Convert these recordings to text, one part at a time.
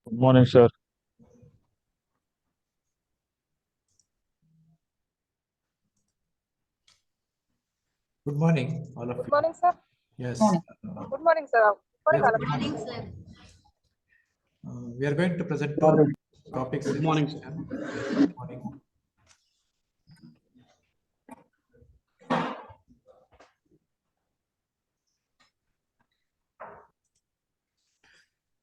Good morning, sir. Good morning, all of Good you. morning, sir. Yes. Good morning, sir. Yes, Good good morning. We are going to present two Morning. topics. Good in morning, this sir. session. Yes, good morning.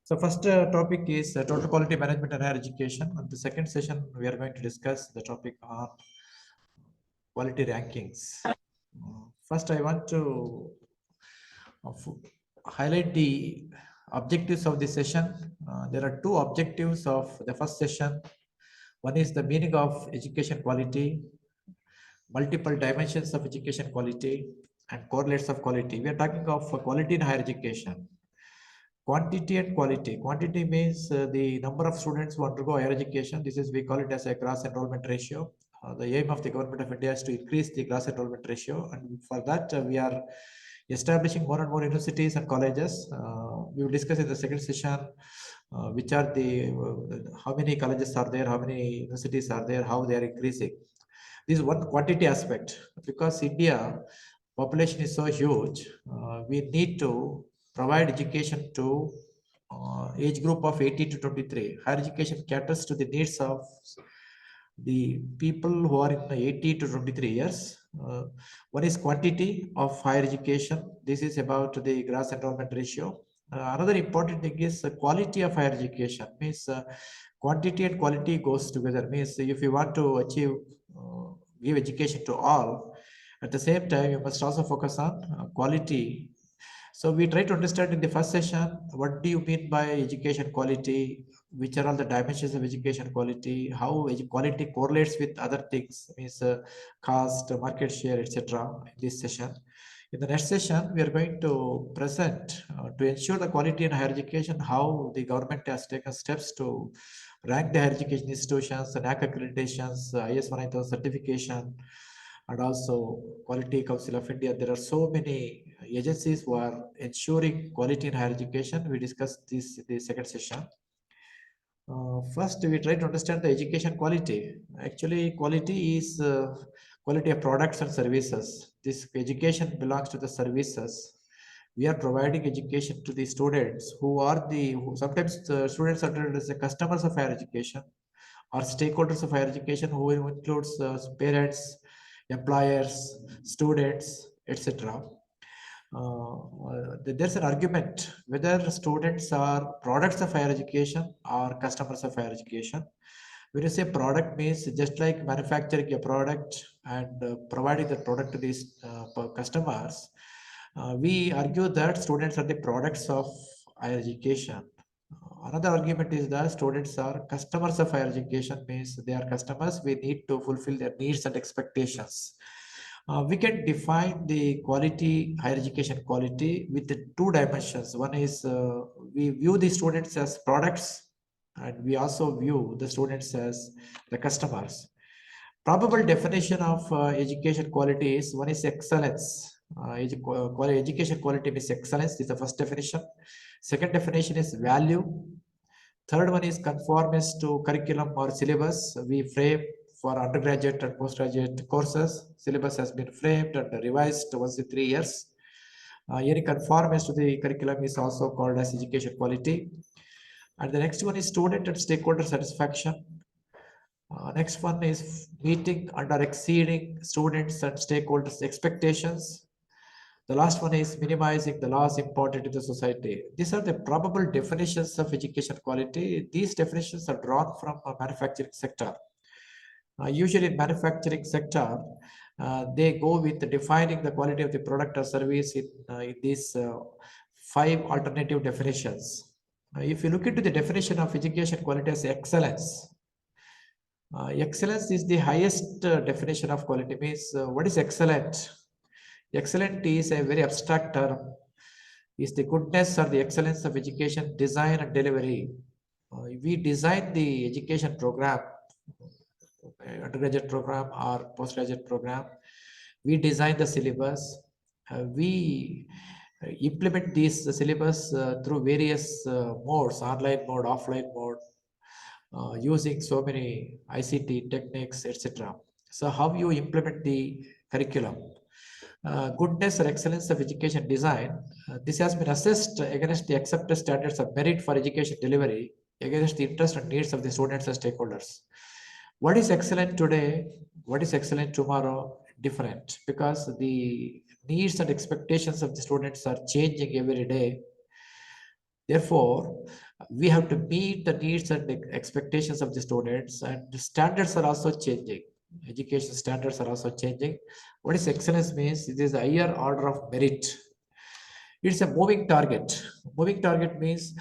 So first topic is total quality management and higher education. On the second session, we are going to discuss the topic on quality rankings. First, I want to highlight the objectives of this session. There are two objectives of the first session. One is the meaning of education quality, multiple dimensions of education quality, and correlates of quality. We are talking of quality in higher education. Quantity and quality. Quantity means the number of students who undergo higher education. This is, we call it as a gross enrollment ratio. The aim of the government of India is to increase the gross enrollment ratio, and for that we are establishing more and more universities and colleges. We will discuss in the second session which are the how many colleges are there, how many universities are there, how they are increasing. This is one quantity aspect. Because India population is so huge, we need to provide education to age group of 18 to 23. Higher education caters to the needs of the people who are in 18 to 23 years. One is quantity of higher education. This is about the gross enrollment ratio. Another important thing is the quality of higher education. Means quantity and quality goes together. Means if you want to achieve give education to all, at the same time you must also focus on quality. So we try to understand in the first session, what do you mean by education quality? Which are all the dimensions of education quality? How quality correlates with other things, means cost, market share, etc. In this session. In the next session, we are going to present to ensure the quality in higher education, how the government has taken steps to rank the higher education institutions, the NAC accreditations, IS 1000 certification, and also Quality Council of India. There are so many agencies who are ensuring quality in higher education. We discussed this in the second session. First, we try to understand the education quality. Actually, quality is quality of products and services. This education belongs to the services. We are providing education to the students who are sometimes the students are treated as the customers of higher education or stakeholders of higher education, who includes parents, employers, students, etc. There's an argument whether students are products of higher education or customers of higher education. When you say product, means just like manufacturing a product and providing the product to these customers, we argue that students are the products of higher education. Another argument is that students are customers of higher education, means they are customers. We need to fulfill their needs and expectations. We can define the quality, higher education quality, with the two dimensions. One is we view the students as products, and we also view the students as the customers. Probable definition of education quality is, one is excellence. Education quality means excellence. This is the first definition. Second definition is value. Third one is conformance to curriculum or syllabus. We frame for undergraduate and postgraduate courses. Syllabus has been framed and revised once in 3 years. Any conformance to the curriculum is also called as education quality. And the next one is student and stakeholder satisfaction. Next one is meeting and or exceeding students and stakeholders' expectations. The last one is minimizing the loss important to the society. These are the probable definitions of education quality. These definitions are drawn from a manufacturing sector. Usually in manufacturing sector, they go with defining the quality of the product or service in these 5 alternative definitions. If you look into the definition of education quality as excellence, excellence is the highest definition of quality. Means what is excellent? Excellent is a very abstract term. Is the goodness or the excellence of education design and delivery. We design the education program, undergraduate program or postgraduate program. We design the syllabus. We implement these syllabus through various modes, online mode, offline mode, using so many ICT techniques, etc. So how you implement the curriculum? Goodness or excellence of education design. This has been assessed against the accepted standards of merit for education delivery, against the interest and needs of the students and stakeholders. What is excellent today? What is excellent tomorrow? Different, because the needs and expectations of the students are changing every day. Therefore, we have to meet the needs and expectations of the students, and the standards are also changing. Education standards are also changing. What is excellence means? It is a higher order of merit. It's a moving target. Moving target means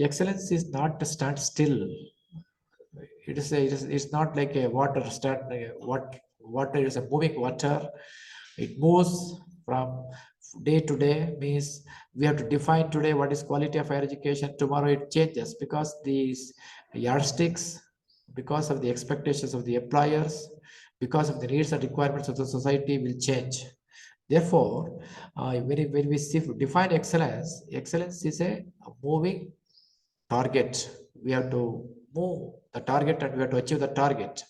excellence is not to stand still. It's not like a water stand. What water is a moving water. It moves from day to day. Means we have to define today what is quality of higher education. Tomorrow it changes because these yardsticks, because of the expectations of the employers, because of the needs and requirements of the society will change. Therefore, when we define excellence, excellence is a moving target. We have to move the target and we have to achieve the target.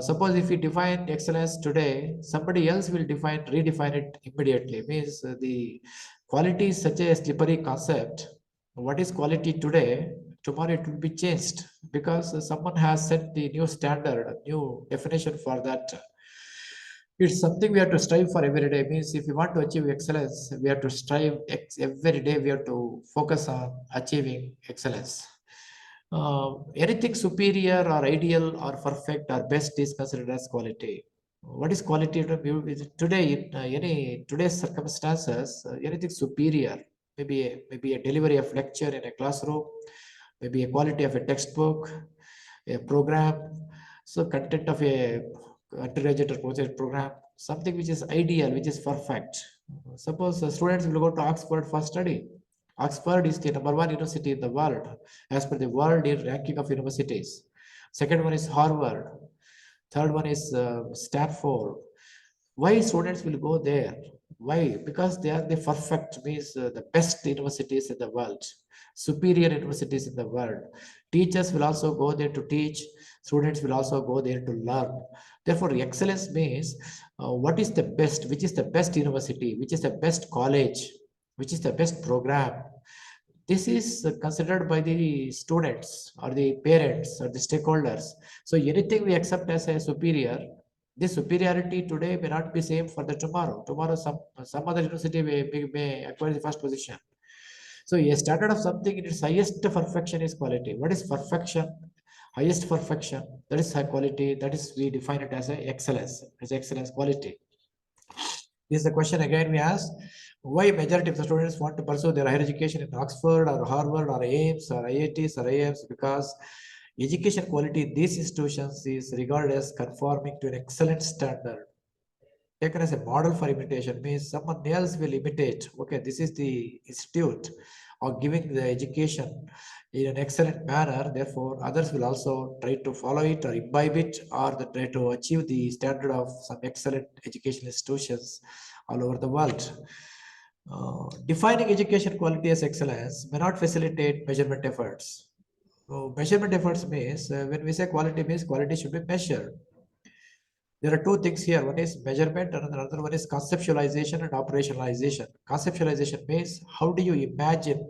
Suppose if we define excellence today, somebody else will redefine it immediately. Means the quality is such a slippery concept. What is quality today? Tomorrow it will be changed because someone has set the new standard, a new definition for that. It's something we have to strive for every day. Means if we want to achieve excellence, we have to strive every day. We have to focus on achieving excellence. Anything superior or ideal or perfect or best is considered as quality. What is quality today in any today's circumstances? Anything superior, maybe a delivery of lecture in a classroom, maybe a quality of a textbook, a program, so content of a undergraduate or postgraduate program, something which is ideal, which is perfect. Suppose students will go to Oxford for study. Oxford is the number one university in the world as per the world ranking of universities. Second one is Harvard. Third one is Stanford. Why students will go there? Why? Because they are the perfect, means the best universities in the world, superior universities in the world. Teachers will also go there to teach. Students will also go there to learn. Therefore, excellence means what is the best, which is the best university, which is the best college, which is the best program. This is considered by the students or the parents or the stakeholders. So anything we accept as a superior, this superiority today may not be same for the tomorrow. Tomorrow, some other university may acquire the first position. So a standard of something in its highest perfection is quality. What is perfection? Highest perfection. That is high quality. That is we define it as a excellence. As excellence quality. This is the question again we ask. Why majority of the students want to pursue their higher education in Oxford or Harvard or AIMS or IITs or IIMs? Because education quality in these institutions is regarded as conforming to an excellent standard. Taken as a model for imitation means someone else will imitate. Okay, this is the institute or giving the education in an excellent manner. Therefore, others will also try to follow it or imbibe it, or they try to achieve the standard of some excellent education institutions all over the world. Defining education quality as excellence may not facilitate measurement efforts. So measurement efforts means when we say quality means quality should be measured. There are two things here. One is measurement and another one is conceptualization and operationalization. Conceptualization means how do you imagine,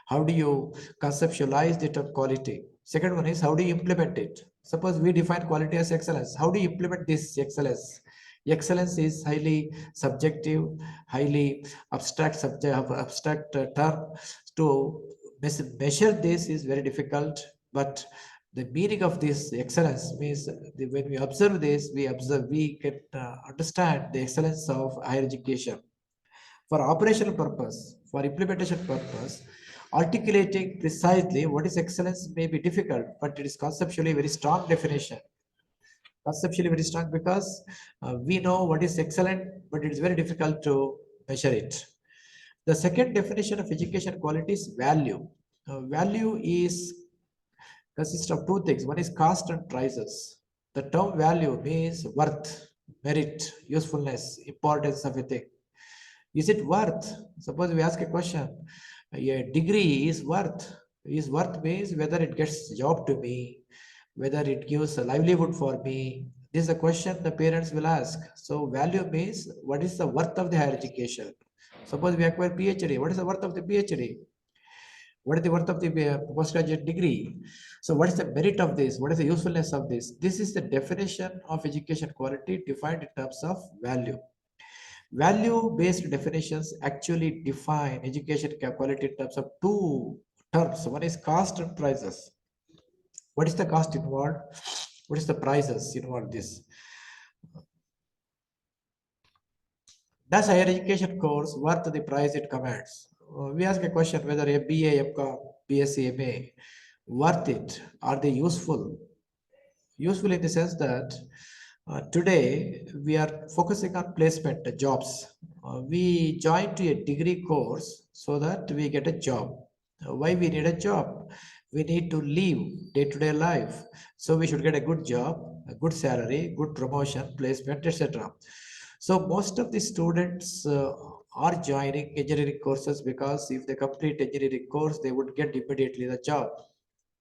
how do you conceptualize the term quality? Second one is how do you implement it? Suppose we define quality as excellence. How do you implement this excellence? Excellence is highly subjective, highly abstract term. To measure this is very difficult, but the meaning of this excellence means when we observe this, we can understand the excellence of higher education. For operational purpose, for implementation purpose, articulating precisely what is excellence may be difficult, but it is conceptually very strong definition. Conceptually very strong because we know what is excellent, but it is very difficult to measure it. The second definition of education quality is value. Value is consists of two things. One is cost and prices. The term value means worth, merit, usefulness, importance of a thing. Is it worth? Suppose we ask a question, a degree is worth. Is worth means whether it gets job to me, whether it gives a livelihood for me. This is a question the parents will ask. So value means what is the worth of the higher education? Suppose we acquire PhD. What is the worth of the PhD? What is the worth of the postgraduate degree? So what is the merit of this? What is the usefulness of this? This is the definition of education quality defined in terms of value. Value-based definitions actually define education quality in terms of two terms. One is cost and prices. What is the cost involved? What is the prices involved? This does higher education course worth the price it commands? We ask a question whether a BA, MCOM, BSc, MA worth it? Are they useful? Useful in the sense that today we are focusing on placement jobs. We join to a degree course so that we get a job. Why we need a job? We need to live day-to-day life. So we should get a good job, a good salary, good promotion, placement, etc. So most of the students are joining engineering courses because if they complete engineering course, they would get immediately the job.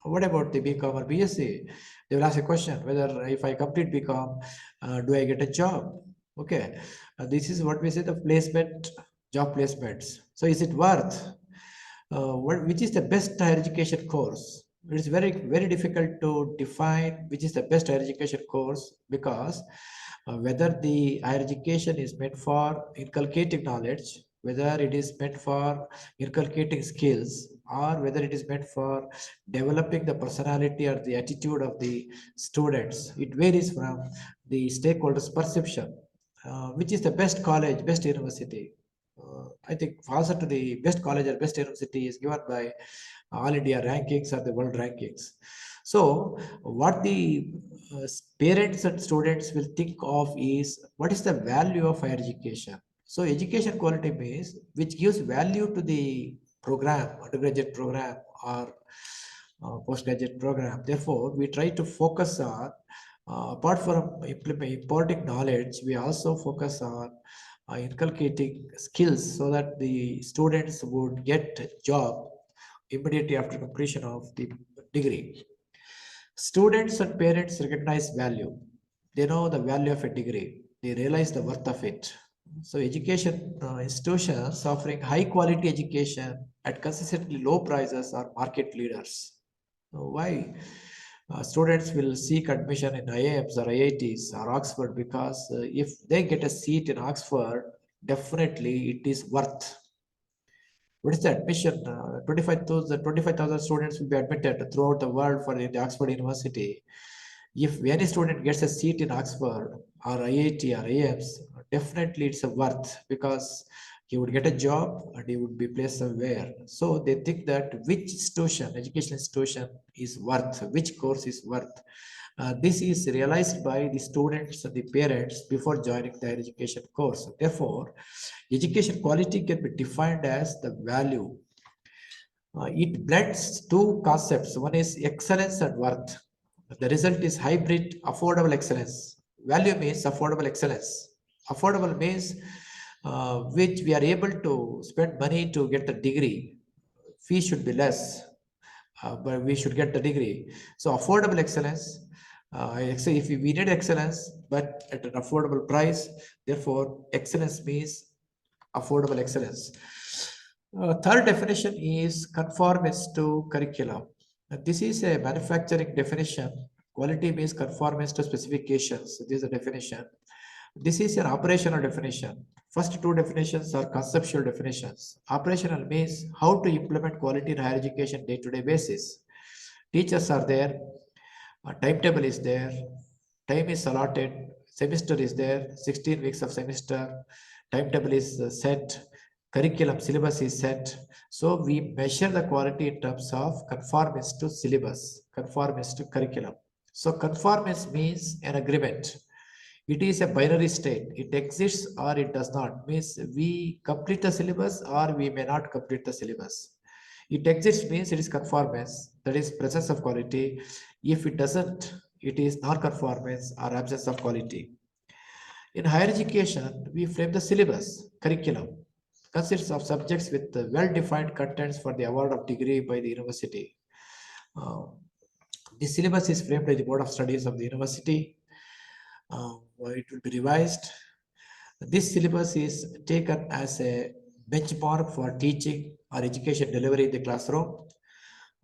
What about the BCom or BSc? They will ask a question whether if I complete BCom, do I get a job? Okay, this is what we say the placement, job placements. So is it worth? Which is the best higher education course? It is very difficult to define which is the best higher education course because whether the higher education is meant for inculcating knowledge, whether it is meant for inculcating skills, or whether it is meant for developing the personality or the attitude of the students. It varies from the stakeholders' perception. Which is the best college, best university? I think answer to the best college or best university is given by all India rankings or the world rankings. So what the parents and students will think of is what is the value of higher education. So education quality means which gives value to the program, undergraduate program or postgraduate program. Therefore, we try to focus on, apart from imparting knowledge, we also focus on inculcating skills so that the students would get job immediately after completion of the degree. Students and parents recognize value. They know the value of a degree. They realize the worth of it. So education institutions offering high quality education at consistently low prices are market leaders. Why? Students will seek admission in IIMs or IITs or Oxford because if they get a seat in Oxford, definitely it is worth. What is the admission? 25,000 students will be admitted throughout the world for the Oxford University. If any student gets a seat in Oxford or IIT or IIMs, definitely it's a worth because he would get a job and he would be placed somewhere. So they think that which institution, education institution is worth, which course is worth. This is realized by the students and the parents before joining the education course. Therefore, education quality can be defined as the value. It blends two concepts. One is excellence and worth. The result is hybrid affordable excellence. Value means affordable excellence. Affordable means which we are able to spend money to get the degree. Fee should be less, but we should get the degree. So affordable excellence. I say if we need excellence, but at an affordable price, therefore excellence means affordable excellence. Third definition is conformance to curriculum. This is a manufacturing definition. Quality means conformance to specifications. This is the definition. This is an operational definition. First two definitions are conceptual definitions. Operational means how to implement quality in higher education day-to-day basis. Teachers are there, a timetable is there, time is allotted, semester is there, 16 weeks of semester, timetable is set, curriculum syllabus is set. So we measure the quality in terms of conformance to syllabus, conformance to curriculum. So conformance means an agreement. It is a binary state. It exists or it does not. Means we complete the syllabus or we may not complete the syllabus. It exists means it is conformance, that is presence of quality. If it doesn't, it is non-conformance or absence of quality. In higher education, we frame the syllabus, curriculum. consists of subjects with well-defined contents for the award of degree by the university. Uh, the syllabus is framed by the Board of Studies of the university. It will be revised. This syllabus is taken as a benchmark for teaching or education delivery in the classroom.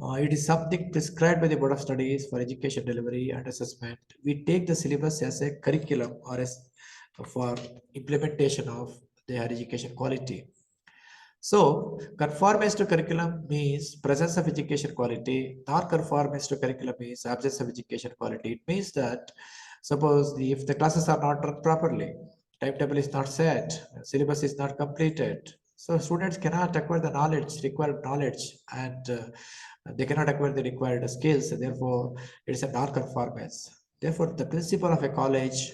It is something prescribed by the Board of Studies for education delivery and assessment. We take the syllabus as a curriculum or as for implementation of their education quality. So, conformist to curriculum means presence of education quality. Non-conformist to curriculum means absence of education quality. It means that suppose if the classes are not run properly, timetable is not set, syllabus is not completed, so students cannot acquire the knowledge, required knowledge, and they cannot acquire the required skills. Therefore, it is a non-conformance. Therefore, the principal of a college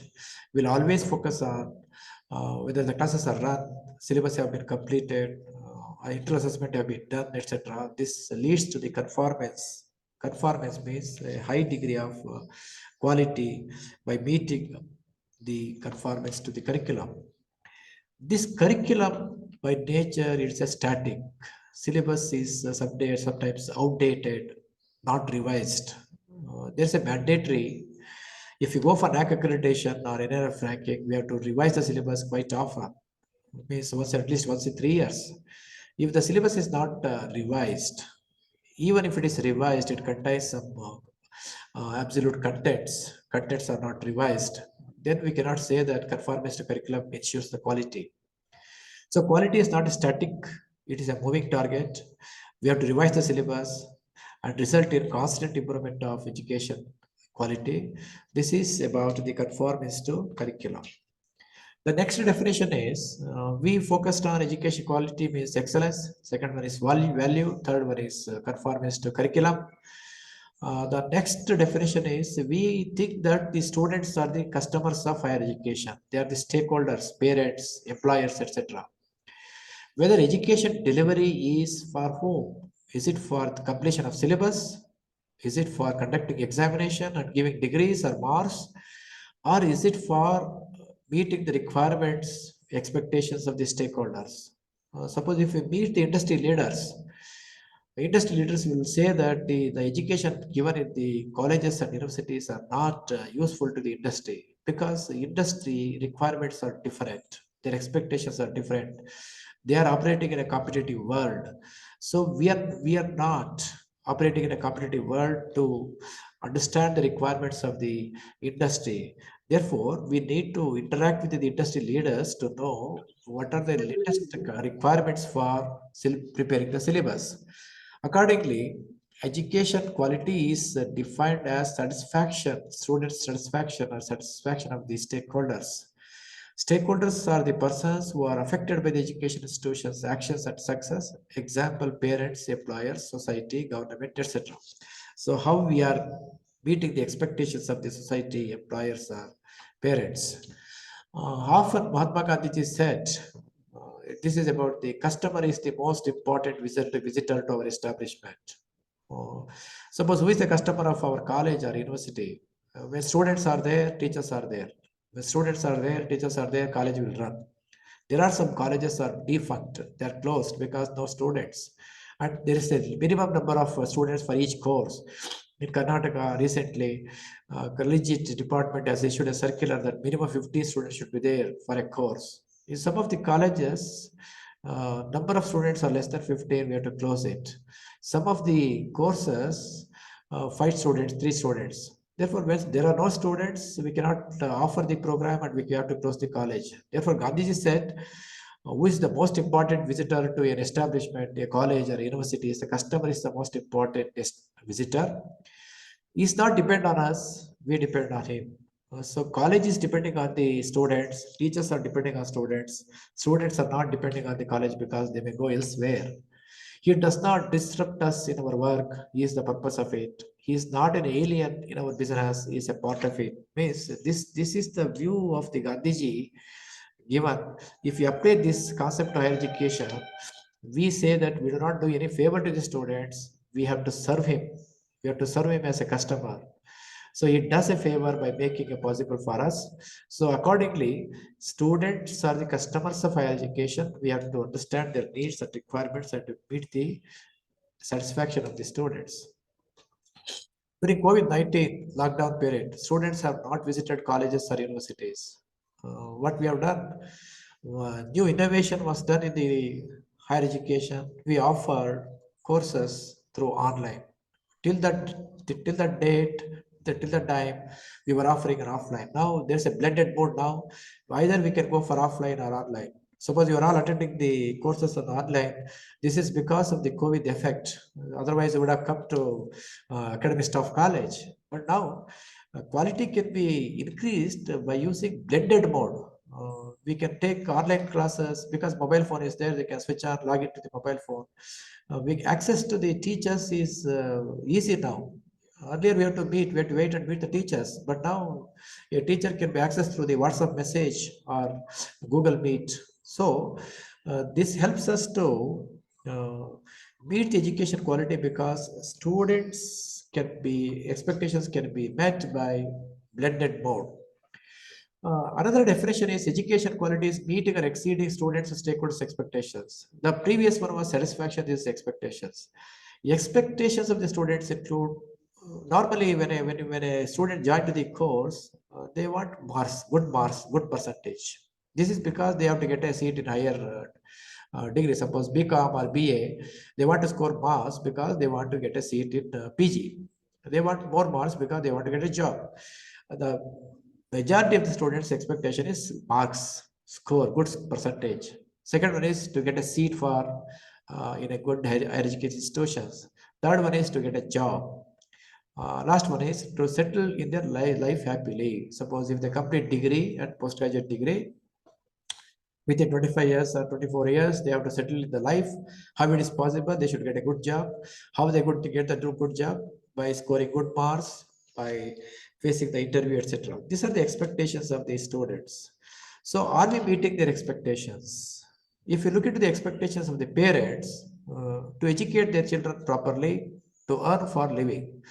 will always focus on whether the classes are run, syllabus have been completed, internal assessment have been done, etc. This leads to the conformance. Conformance means a high degree of quality by meeting the conformance to the curriculum. This curriculum by nature is a static. Syllabus is sometimes outdated, not revised. There's a mandatory. If you go for NAC accreditation or NRF ranking, we have to revise the syllabus quite often. It means at least once in 3 years. If the syllabus is not revised, even if it is revised, it contains some absolute contents. Contents are not revised. Then we cannot say that conformist curriculum ensures the quality. So quality is not static, it is a moving target. We have to revise the syllabus and result in constant improvement of education quality. This is about the conformist to curriculum. The next definition is we focused on education quality means excellence. Second one is value. Third one is conformist to curriculum. The next definition is we think that the students are the customers of higher education. They are the stakeholders, parents, employers, etc. Whether education delivery is for whom? Is it for the completion of syllabus? Is it for conducting examination and giving degrees or marks? Or is it for meeting the requirements, expectations of the stakeholders? Suppose if we meet the industry leaders will say that the education given in the colleges and universities are not useful to the industry because the industry requirements are different, their expectations are different. They are operating in a competitive world. So we are not operating in a competitive world to understand the requirements of the industry. Therefore, we need to interact with the industry leaders to know what are the latest requirements for preparing the syllabus. Accordingly, education quality is defined as satisfaction, student satisfaction or satisfaction of the stakeholders. Stakeholders are the persons who are affected by the education institution's actions and success. Example, parents, employers, society, government, etc. So how we are meeting the expectations of the society, employers, or parents. Often Mahatma Gandhi said, this is about the customer is the most important visitor to our establishment. Suppose who is the customer of our college or university? When students are there, teachers are there. When students are there, teachers are there, college will run. There are some colleges are defunct, they are closed because no students. And there is a minimum number of students for each course. In Karnataka, recently, collegiate department has issued a circular that minimum 50 students should be there for a course. In some of the colleges, number of students are less than 15, we have to close it. Some of the courses, 5 students, 3 students. Therefore, when there are no students, we cannot offer the program and we have to close the college. Therefore, Gandhiji said, who is the most important visitor to an establishment, a college or a university? Is the customer is the most important visitor. He's not depend on us, we depend on him. So college is depending on the students, teachers are depending on students are not depending on the college because they may go elsewhere. He does not disrupt us in our work. He is the purpose of it. He is not an alien in our business. He is a part of it. Means this is the view of the Gandhiji given. If you apply this concept to higher education, we say that we do not do any favor to the students. We have to serve him. We have to serve him as a customer. So it does a favor by making it possible for us. So accordingly, students are the customers of higher education. We have to understand their needs and requirements and to meet the satisfaction of the students. During COVID-19 lockdown period, students have not visited colleges or universities. What we have done, new innovation was done in the higher education. We offer courses through online. Till that date, till that time, we were offering an offline. Now there's a blended mode now. Either we can go for offline or online. Suppose you are all attending the courses on online. This is because of the COVID effect. Otherwise, you would have come to academic staff college. But now, quality can be increased by using blended mode. We can take online classes because mobile phone is there. They can switch on, log into the mobile phone. Access to the teachers is easy now. Earlier, we have to meet, we have to wait and meet the teachers. But now, a teacher can be accessed through the WhatsApp message or Google Meet. So, this helps us to uh, meet the education quality because students can be, expectations can be met by blended mode. Another definition is education quality is meeting or exceeding students' and stakeholders' expectations. The previous one was satisfaction, this is expectations. Expectations of the students include normally when a student joins to the course, they want marks, good percentage. This is because they have to get a seat in higher degree. Suppose BCom or BA, they want to score marks because they want to get a seat in PG. They want more marks because they want to get a job. The majority of the students' expectation is marks, score, good percentage. Second one is to get a seat for in a good higher education institutions. Third one is to get a job. Last one is to settle in their life happily. Suppose if they complete degree and postgraduate degree, within 25 years or 24 years, they have to settle in the life. How it is possible? They should get a good job. How they going to get the good job? By scoring good marks, by facing the interview, etc. These are the expectations of the students. So are we meeting their expectations? If you look into the expectations of the parents to educate their children properly, to earn for living,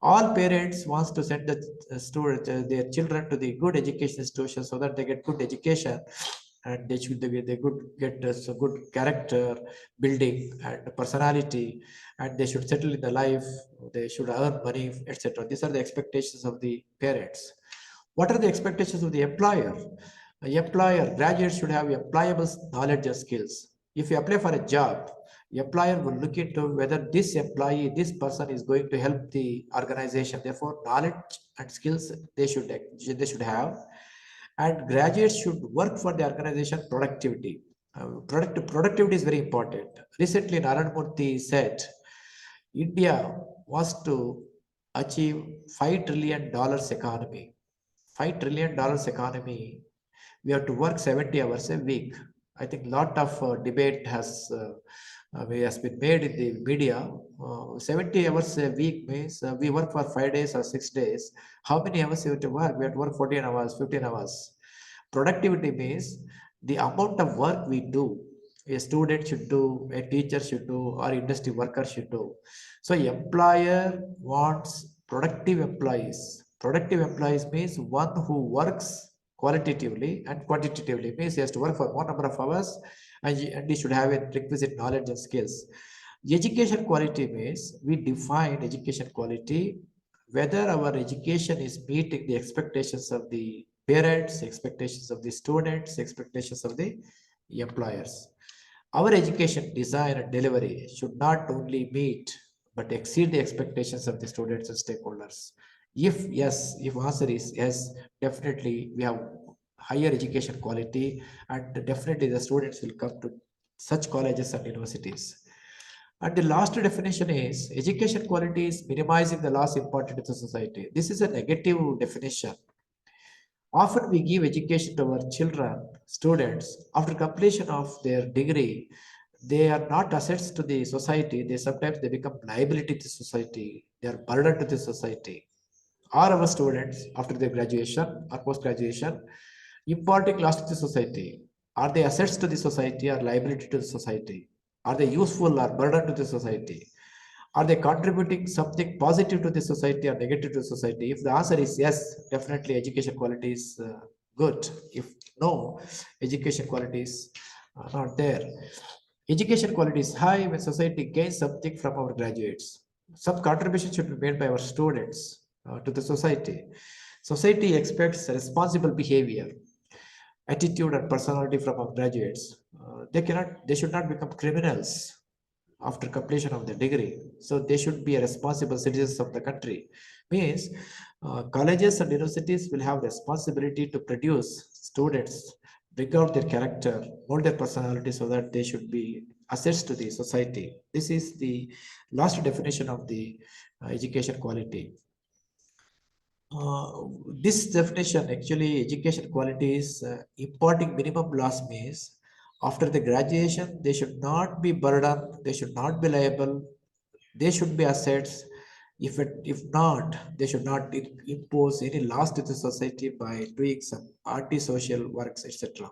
all parents wants to send their children to the good education institution so that they get good education and they could get a good character building and personality, and they should settle in the life, they should earn money, etc. These are the expectations of the parents. What are the expectations of the employer? Employer, graduates should have employable knowledge and skills. If you apply for a job, employer will look into whether this employee, this person is going to help the organization. Therefore, knowledge and skills they should have, and graduates should work for the organization productivity. Productivity is very important. Recently, Narendra Murthy said India wants to achieve $5 trillion economy. $5 trillion economy, we have to work 70 hours a week. I think a lot of debate has been made in the media. 70 hours a week means we work for 5 days or 6 days. How many hours you have to work? We have to work 14 hours, 15 hours. Productivity means the amount of work we do, a student should do, a teacher should do, or industry worker should do. So employer wants productive employees. Productive employees means one who works qualitatively and quantitatively, means he has to work for more number of hours and he should have a requisite knowledge and skills. Education quality means we define education quality whether our education is meeting the expectations of the parents, expectations of the students, expectations of the employers. Our education design and delivery should not only meet but exceed the expectations of the students and stakeholders. If yes, if answer is yes, definitely we have higher education quality and definitely the students will come to such colleges and universities. And the last definition is education quality is minimizing the loss imparted to the society. This is a negative definition. Often we give education to our children, students, after completion of their degree, they are not assets to the society. They become liability to society. They are burden to the society. Are our students after their graduation or post-graduation imparting loss to the society? Are they assets to the society or liability to the society? Are they useful or burden to the society? Are they contributing something positive to the society or negative to society? If the answer is yes, definitely education quality is good. If no, education quality is not there. Education quality is high when society gains something from our graduates. Some contribution should be made by our students to the society. Society expects responsible behavior, attitude, and personality from our graduates. They should not become criminals after completion of the degree. So they should be a responsible citizens of the country. Means colleges and universities will have responsibility to produce students, bring out their character, mold their personality so that they should be assets to the society. This is the last definition of the education quality. This definition actually education quality is imparting minimum loss means after the graduation they should not be burdened, they should not be liable, they should be assets. If not, they should not impose any loss to the society by doing some anti-social works, etc.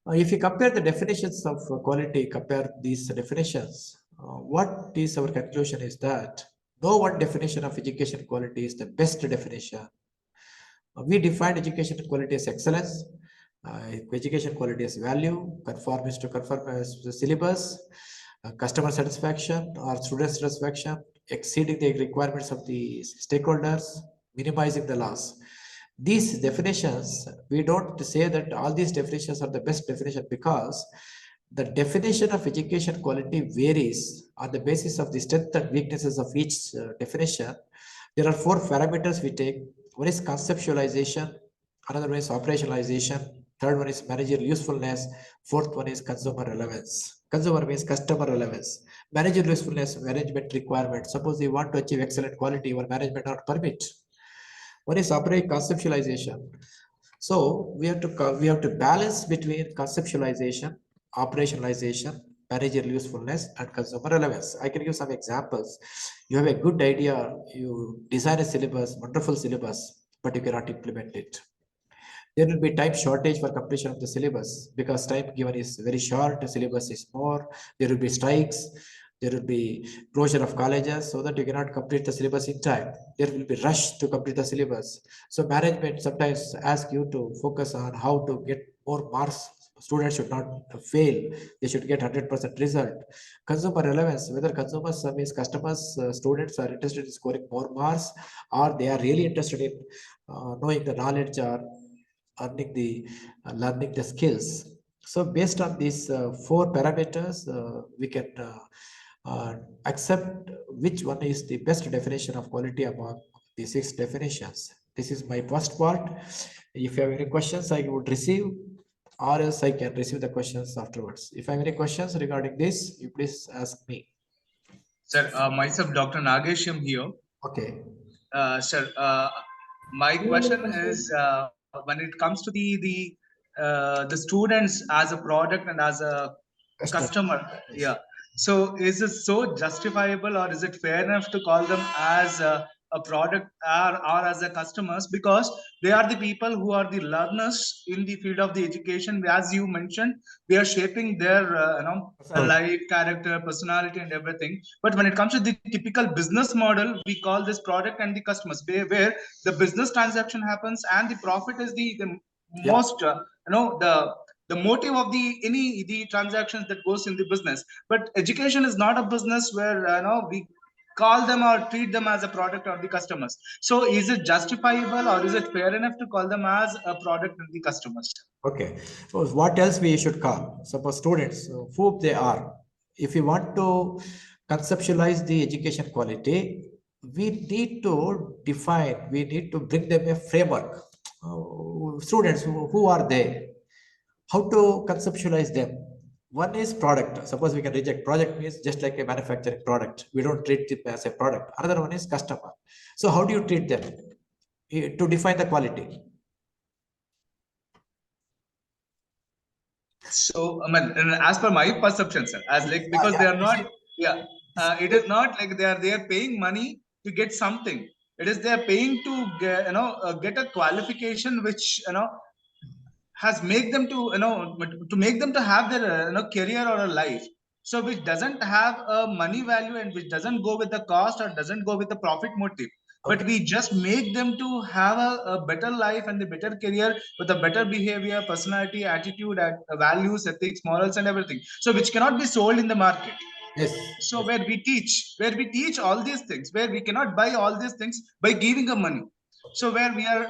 If you compare the definitions of quality, compare these definitions, what is our conclusion is that no one definition of education quality is the best definition. We defined education quality as excellence, education quality as value, conformance to conform as the syllabus, customer satisfaction or student satisfaction, exceeding the requirements of the stakeholders, minimizing the loss. These definitions, we don't say that all these definitions are the best definition because the definition of education quality varies on the basis of the strength and weaknesses of each definition. There are four parameters we take. One is conceptualization, another one is operationalization, third one is managerial usefulness, fourth one is consumer relevance. Consumer means customer relevance. Managerial usefulness, management requirement. Suppose you want to achieve excellent quality, your management not permit. One is operate conceptualization. So we have to balance between conceptualization, operationalization, managerial usefulness, and consumer relevance. I can give some examples. You have a good idea, you design a syllabus, wonderful syllabus, but you cannot implement it. There will be time shortage for completion of the syllabus because time given is very short, the syllabus is more, there will be strikes, there will be closure of colleges so that you cannot complete the syllabus in time. There will be rush to complete the syllabus. So management sometimes ask you to focus on how to get more marks. Students should not fail. They should get 100% result. Consumer relevance, whether consumers means customers, students are interested in scoring more marks or they are really interested in knowing the knowledge or learning the skills. So based on these four parameters, we can accept which one is the best definition of quality among the six definitions. This is my first part. If you have any questions, I would receive, or else I can receive the questions afterwards. If I have any questions regarding this, you please ask me. Sir, myself, Dr. Nagesham here. Okay. Sir, my question is when it comes to the students as a product and as a customer, yeah. So is it so justifiable, or is it fair enough to call them as a product or as a customers, because they are the people who are the learners in the field of the education. As you mentioned, they are shaping their life, character, personality, and everything. But when it comes to the typical business model, we call this product and the customers, where the business transaction happens and the profit is the most the motive of the transactions that goes in the business. But education is not a business where we call them or treat them as a product or the customers. So is it justifiable, or is it fair enough to call them as a product and the customers? Okay. So what else we should call? Suppose students, who they are. If you want to conceptualize the education quality, we need to define, we need to bring them a framework. Students, who are they? How to conceptualize them? One is product. Suppose we can reject project means just like a manufacturing product. We don't treat it as a product. Another one is customer. So how do you treat them to define the quality? So, I mean, as per my perception, sir, as like, because they are not, yeah, it is not like they are paying money to get something. It is they are paying to get, get a qualification which has make them to to make them to have their career or a life. So which doesn't have a money value and which doesn't go with the cost or doesn't go with the profit motive. But we just make them to have a better life and a better career with a better behavior, personality, attitude, values, ethics, morals, and everything. So which cannot be sold in the market. Yes. So where we teach all these things, where we cannot buy all these things by giving a money. So where we are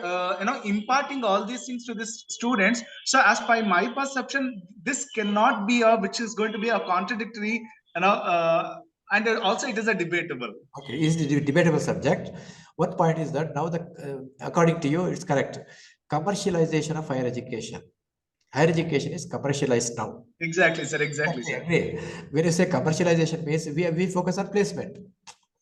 imparting all these things to the students. So as by my perception, this cannot be a which is going to be a contradictory, and also it is a debatable. Okay, is the debatable subject. One point is that now according to you, it's correct. Commercialization of higher education. Higher education is commercialized now. Exactly, sir. Exactly, sir. When you say commercialization means we focus on placement.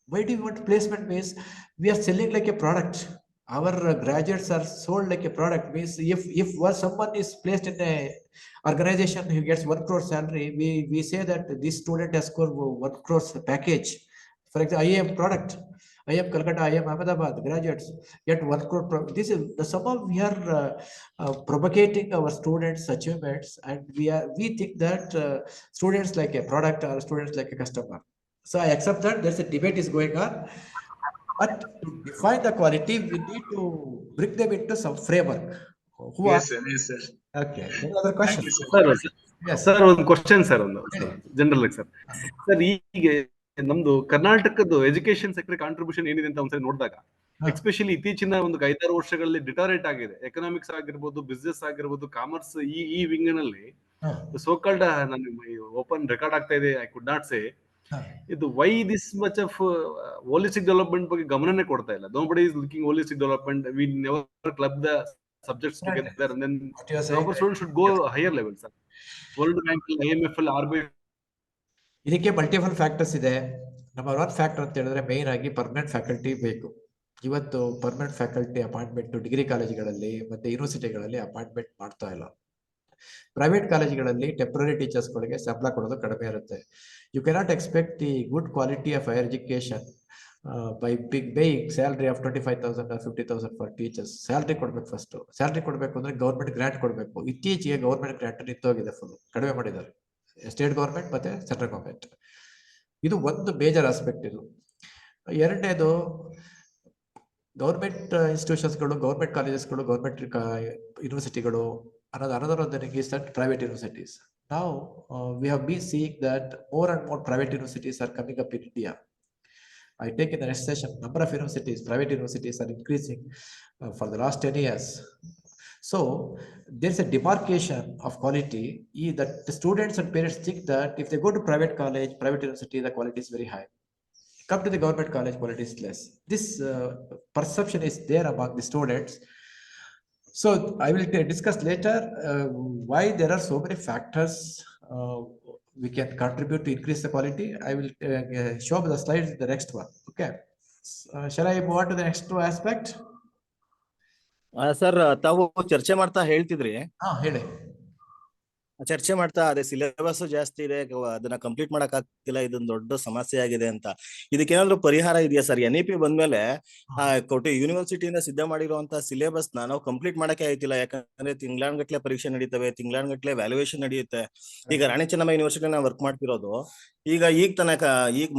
Why do you want placement means we are selling like a product. Our graduates are sold like a product. Means if someone is placed in a organization who gets 1 crore salary, we say that this student has scored 1 crore package. For example, IIM product, IIM Calcutta, IIM Ahmedabad graduates get 1 crore. This is the somehow we are propagating our students' achievements, and we think that students like a product or students like a customer. So I accept that there's a debate is going on, but to define the quality, we need to bring them into some framework. Yes, sir. Yes, sir. Okay. Any other question? Yes. Sir, one question, sir. General, sir. Sir, ಈಗ ನಮ್ದು ಕರ್ನಾಟಕದ education sector contribution ಏನಿದೆ ಅಂತ ಒಂದ್ಸರಿ ನೋಡಿದಾಗ especially ಇತ್ತೀಚಿನ ಒಂದು 5-6 ವರ್ಷಗಳಲ್ಲಿ ಡಿಟರೇಟ್ ಆಗಿದೆ. ಎಕನಾಮಿಕ್ಸ್ ಆಗಿರ್ಬೋದು, ಬಿಸ್ನೆಸ್ ಆಗಿರ್ಬೋದು, ಕಾಮರ್ಸ್ ಈ ವಿಂಗ್ ನಲ್ಲಿ ಸೋಕಾಲ್ಡ್ ಓಪನ್ ರೆಕಾರ್ಡ್ ಆಗ್ತಾ ಇದೆ. ಐ ಕುಡ್ ನಾಟ್ ಸೇ ಇದು why this much of holistic development ಬಗ್ಗೆ ಗಮನನೇ ಕೊಡ್ತಾ ಇಲ್ಲ. Nobody is looking holistic development. We never club the subjects together, and then our students should go higher level, sir. World Bank, IMF, RBI. ಇದಕ್ಕೆ multiple factors ಇದೆ. Number 1 factor ಅಂತ ಹೇಳಿದ್ರೆ main ಆಗಿ permanent faculty ಬೇಕು. ಇವತ್ತು permanent faculty appointment degree ಕಾಲೇಜುಗಳಲ್ಲಿ ಮತ್ತೆ ಯೂನಿವರ್ಸಿಟಿಗಳಲ್ಲಿ appointment ಮಾಡ್ತಾ ಇಲ್ಲ. ಪ್ರೈವೇಟ್ ಕಾಲೇಜುಗಳಲ್ಲಿ ಟೆಂಪರರಿ ಟೀಚರ್ಸ್ಗಳಿಗೆ ಸಂಬಳ ಕೊಡೋದು ಕಡಿಮೆ ಇರುತ್ತೆ. You cannot expect the good quality of higher education by paying salary of 25,000 or 50,000 for teachers. Salary ಕೊಡ್ಬೇಕು. ಫಸ್ಟ್ ಸ್ಯಾಲರಿ ಕೊಡ್ಬೇಕು ಅಂದ್ರೆ ಗೌರ್ಮೆಂಟ್ ಗ್ರಾಂಟ್ ಕೊಡ್ಬೇಕು. ಇತ್ತೀಚೆಗೆ ಗೌರ್ಮೆಂಟ್ ಗ್ರಾಂಟ್ ನಿಂತೋಗಿದೆ, ಫುಲ್ ಕಡಿಮೆ ಮಾಡಿದ್ದಾರೆ ಸ್ಟೇಟ್ ಗೌರ್ಮೆಂಟ್ ಮತ್ತೆ ಸೆಂಟ್ರಲ್ ಗೌರ್ಮೆಂಟ್. ಇದು ಒಂದು ಮೇಜರ್ ಆಸ್ಪೆಕ್ಟ್. ಇದು ಎರಡನೇದು, ಗೌರ್ಮೆಂಟ್ ಇನ್ಸ್ಟಿಟ್ಯೂಷನ್ಸ್ಗಳು, ಗೌರ್ಮೆಂಟ್ ಕಾಲೇಜಸ್ಗಳು, ಗೌರ್ಮೆಂಟ್ ಯೂನಿವರ್ಸಿಟಿಗಳು ಅನ್ನೋದು another thing is that private universities. Now we have been seeing that more and more private universities are coming up in India. I take in the next session, number of universities, private universities are increasing for the last 10 years. So there is a demarcation of quality that the students and parents think that if they go to private college, private university, the quality is very high. Come to the government college, quality is less. This perception is there among the students. So I will discuss later why there are so many factors we can contribute to increase the quality. I will show the slides in the next one. Okay. Shall I move on to the next aspect? Sir, ತಾವು ಚರ್ಚೆ ಮಾಡ್ತಾ ಹೇಳ್ತಿದ್ರಿ. ಹೇಳಿ. ಚರ್ಚೆ ಮಾಡ್ತಾ ಅದೇ syllabus ಜಾಸ್ತಿ ಇದೆ, ಅದನ್ನ ಕಂಪ್ಲೀಟ್ ಮಾಡಕ್ ಆಗ್ತಿಲ್ಲ, ಇದೊಂದು ದೊಡ್ಡ ಸಮಸ್ಯೆ ಆಗಿದೆ ಅಂತ. ಇದಕ್ಕೇನಾದ್ರು ಪರಿಹಾರ ಇದೆಯಾ ಸರ್? NEP ಬಂದ್ಮೇಲೆ ಯೂನಿವರ್ಸಿಟಿಯಿಂದ ಸಿದ್ಧ ಮಾಡಿರುವಂತಹ ಸಿಲೆಬಸ್ ನಾವು ಕಂಪ್ಲೀಟ್ ಮಾಡಕ್ಕೆ ಆಯ್ತಿಲ್ಲ. ಯಾಕಂದ್ರೆ ತಿಂಗಳಾನ್ಗಟ್ಲೆ ಪರೀಕ್ಷೆ ನಡೀತವೆ, ತಿಂಗಳಾನ್ಗಟ್ಲೆ ವ್ಯಾಲ್ಯೂಯೇಷನ್ ನಡೆಯುತ್ತೆ. ಈಗ ರಾಣಿ ಚೆನ್ನಮ್ಮ ಯೂನಿವರ್ಸಿಟಿ ನಾವು ವರ್ಕ್ ಮಾಡ್ತಿರೋದು. ಈಗ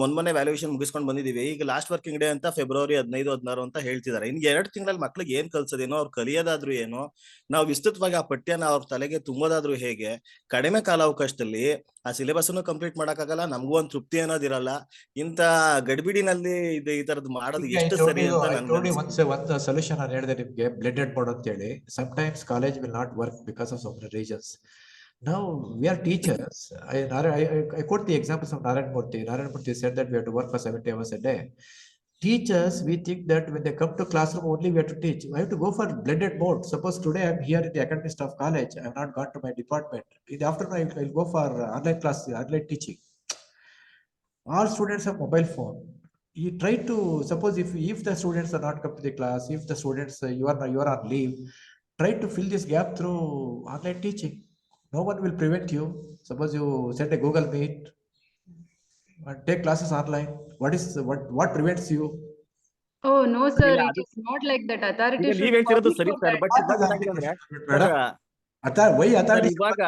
ಮೊನ್ನೆ ವ್ಯಾಲ್ಯೂಯೇಷನ್ ಮುಗಿಸ್ಕೊಂಡು ಬಂದಿದೀವಿ. ಈಗ ಲಾಸ್ಟ್ ವರ್ಕಿಂಗ್ ಡೇ ಅಂತ ಫೆಬ್ರವರಿ 15-16 ಅಂತ ಹೇಳ್ತಿದ್ದಾರೆ. ಇನ್ 2 ತಿಂಗಳಲ್ಲಿ ಮಕ್ಳಿಗೆ ಏನ್ ಕಲ್ಸೋದೇನೋ, ಅವ್ರು ಕಲಿಯೋದಾದ್ರು ಏನೋ, ನಾವು ವಿಸ್ತೃತವಾಗಿ ಆ ಪಠ್ಯನ ಅವ್ರ ತಲೆಗೆ ತುಂಬೋದಾದ್ರು ಹೇಗೆ? ಕಡಿಮೆ ಕಾಲಾವಕಾಶದಲ್ಲಿ ಆ ಸಿಲೆಬಸ್ ಅನ್ನು ಕಂಪ್ಲೀಟ್ ಮಾಡಕ್ಕಾಗಲ್ಲ, ನಮಗೂ ಒಂದು ತೃಪ್ತಿ ಅನ್ನೋದಿರಲ್ಲ. ಇಂತ ಗಡಿಬಿಡಿನಲ್ಲಿ ಈ ತರದ್ ಮಾಡೋದು ಎಷ್ಟು ಸರಿ ಅಂತ ನನ್ಗೆ ಒಂದು ಸೊಲ್ಯೂಷನ್ ನಾನು ಹೇಳಿದೆ ನಿಮ್ಗೆ, ಬ್ಲೆಂಡೆಡ್ ಮೋಡ್ ಅಂತ ಹೇಳಿ. Sometimes college will not work because of so many reasons. Now we are teachers. I quote the examples of Narayan Murthy. Narayan Murthy said that we have to work for 70 hours a day. Teachers, we think that when they come to classroom only we have to teach. I have to go for blended mode. Suppose today I'm here in the academic staff college, I have not gone to my department. In the afternoon I will go for online class, online teaching. All students have mobile phone. You try to, suppose if the students are not come to the class, if the students you are on leave, try to fill this gap through online teaching. No one will prevent you. Suppose you set a Google Meet and take classes online. What prevents you? Oh no, sir, it is not like that. Authority should ನೀವ್ ಹೇಳ್ತಿರೋದು ಸರಿ sir, but Why sir authority? ಇವಾಗ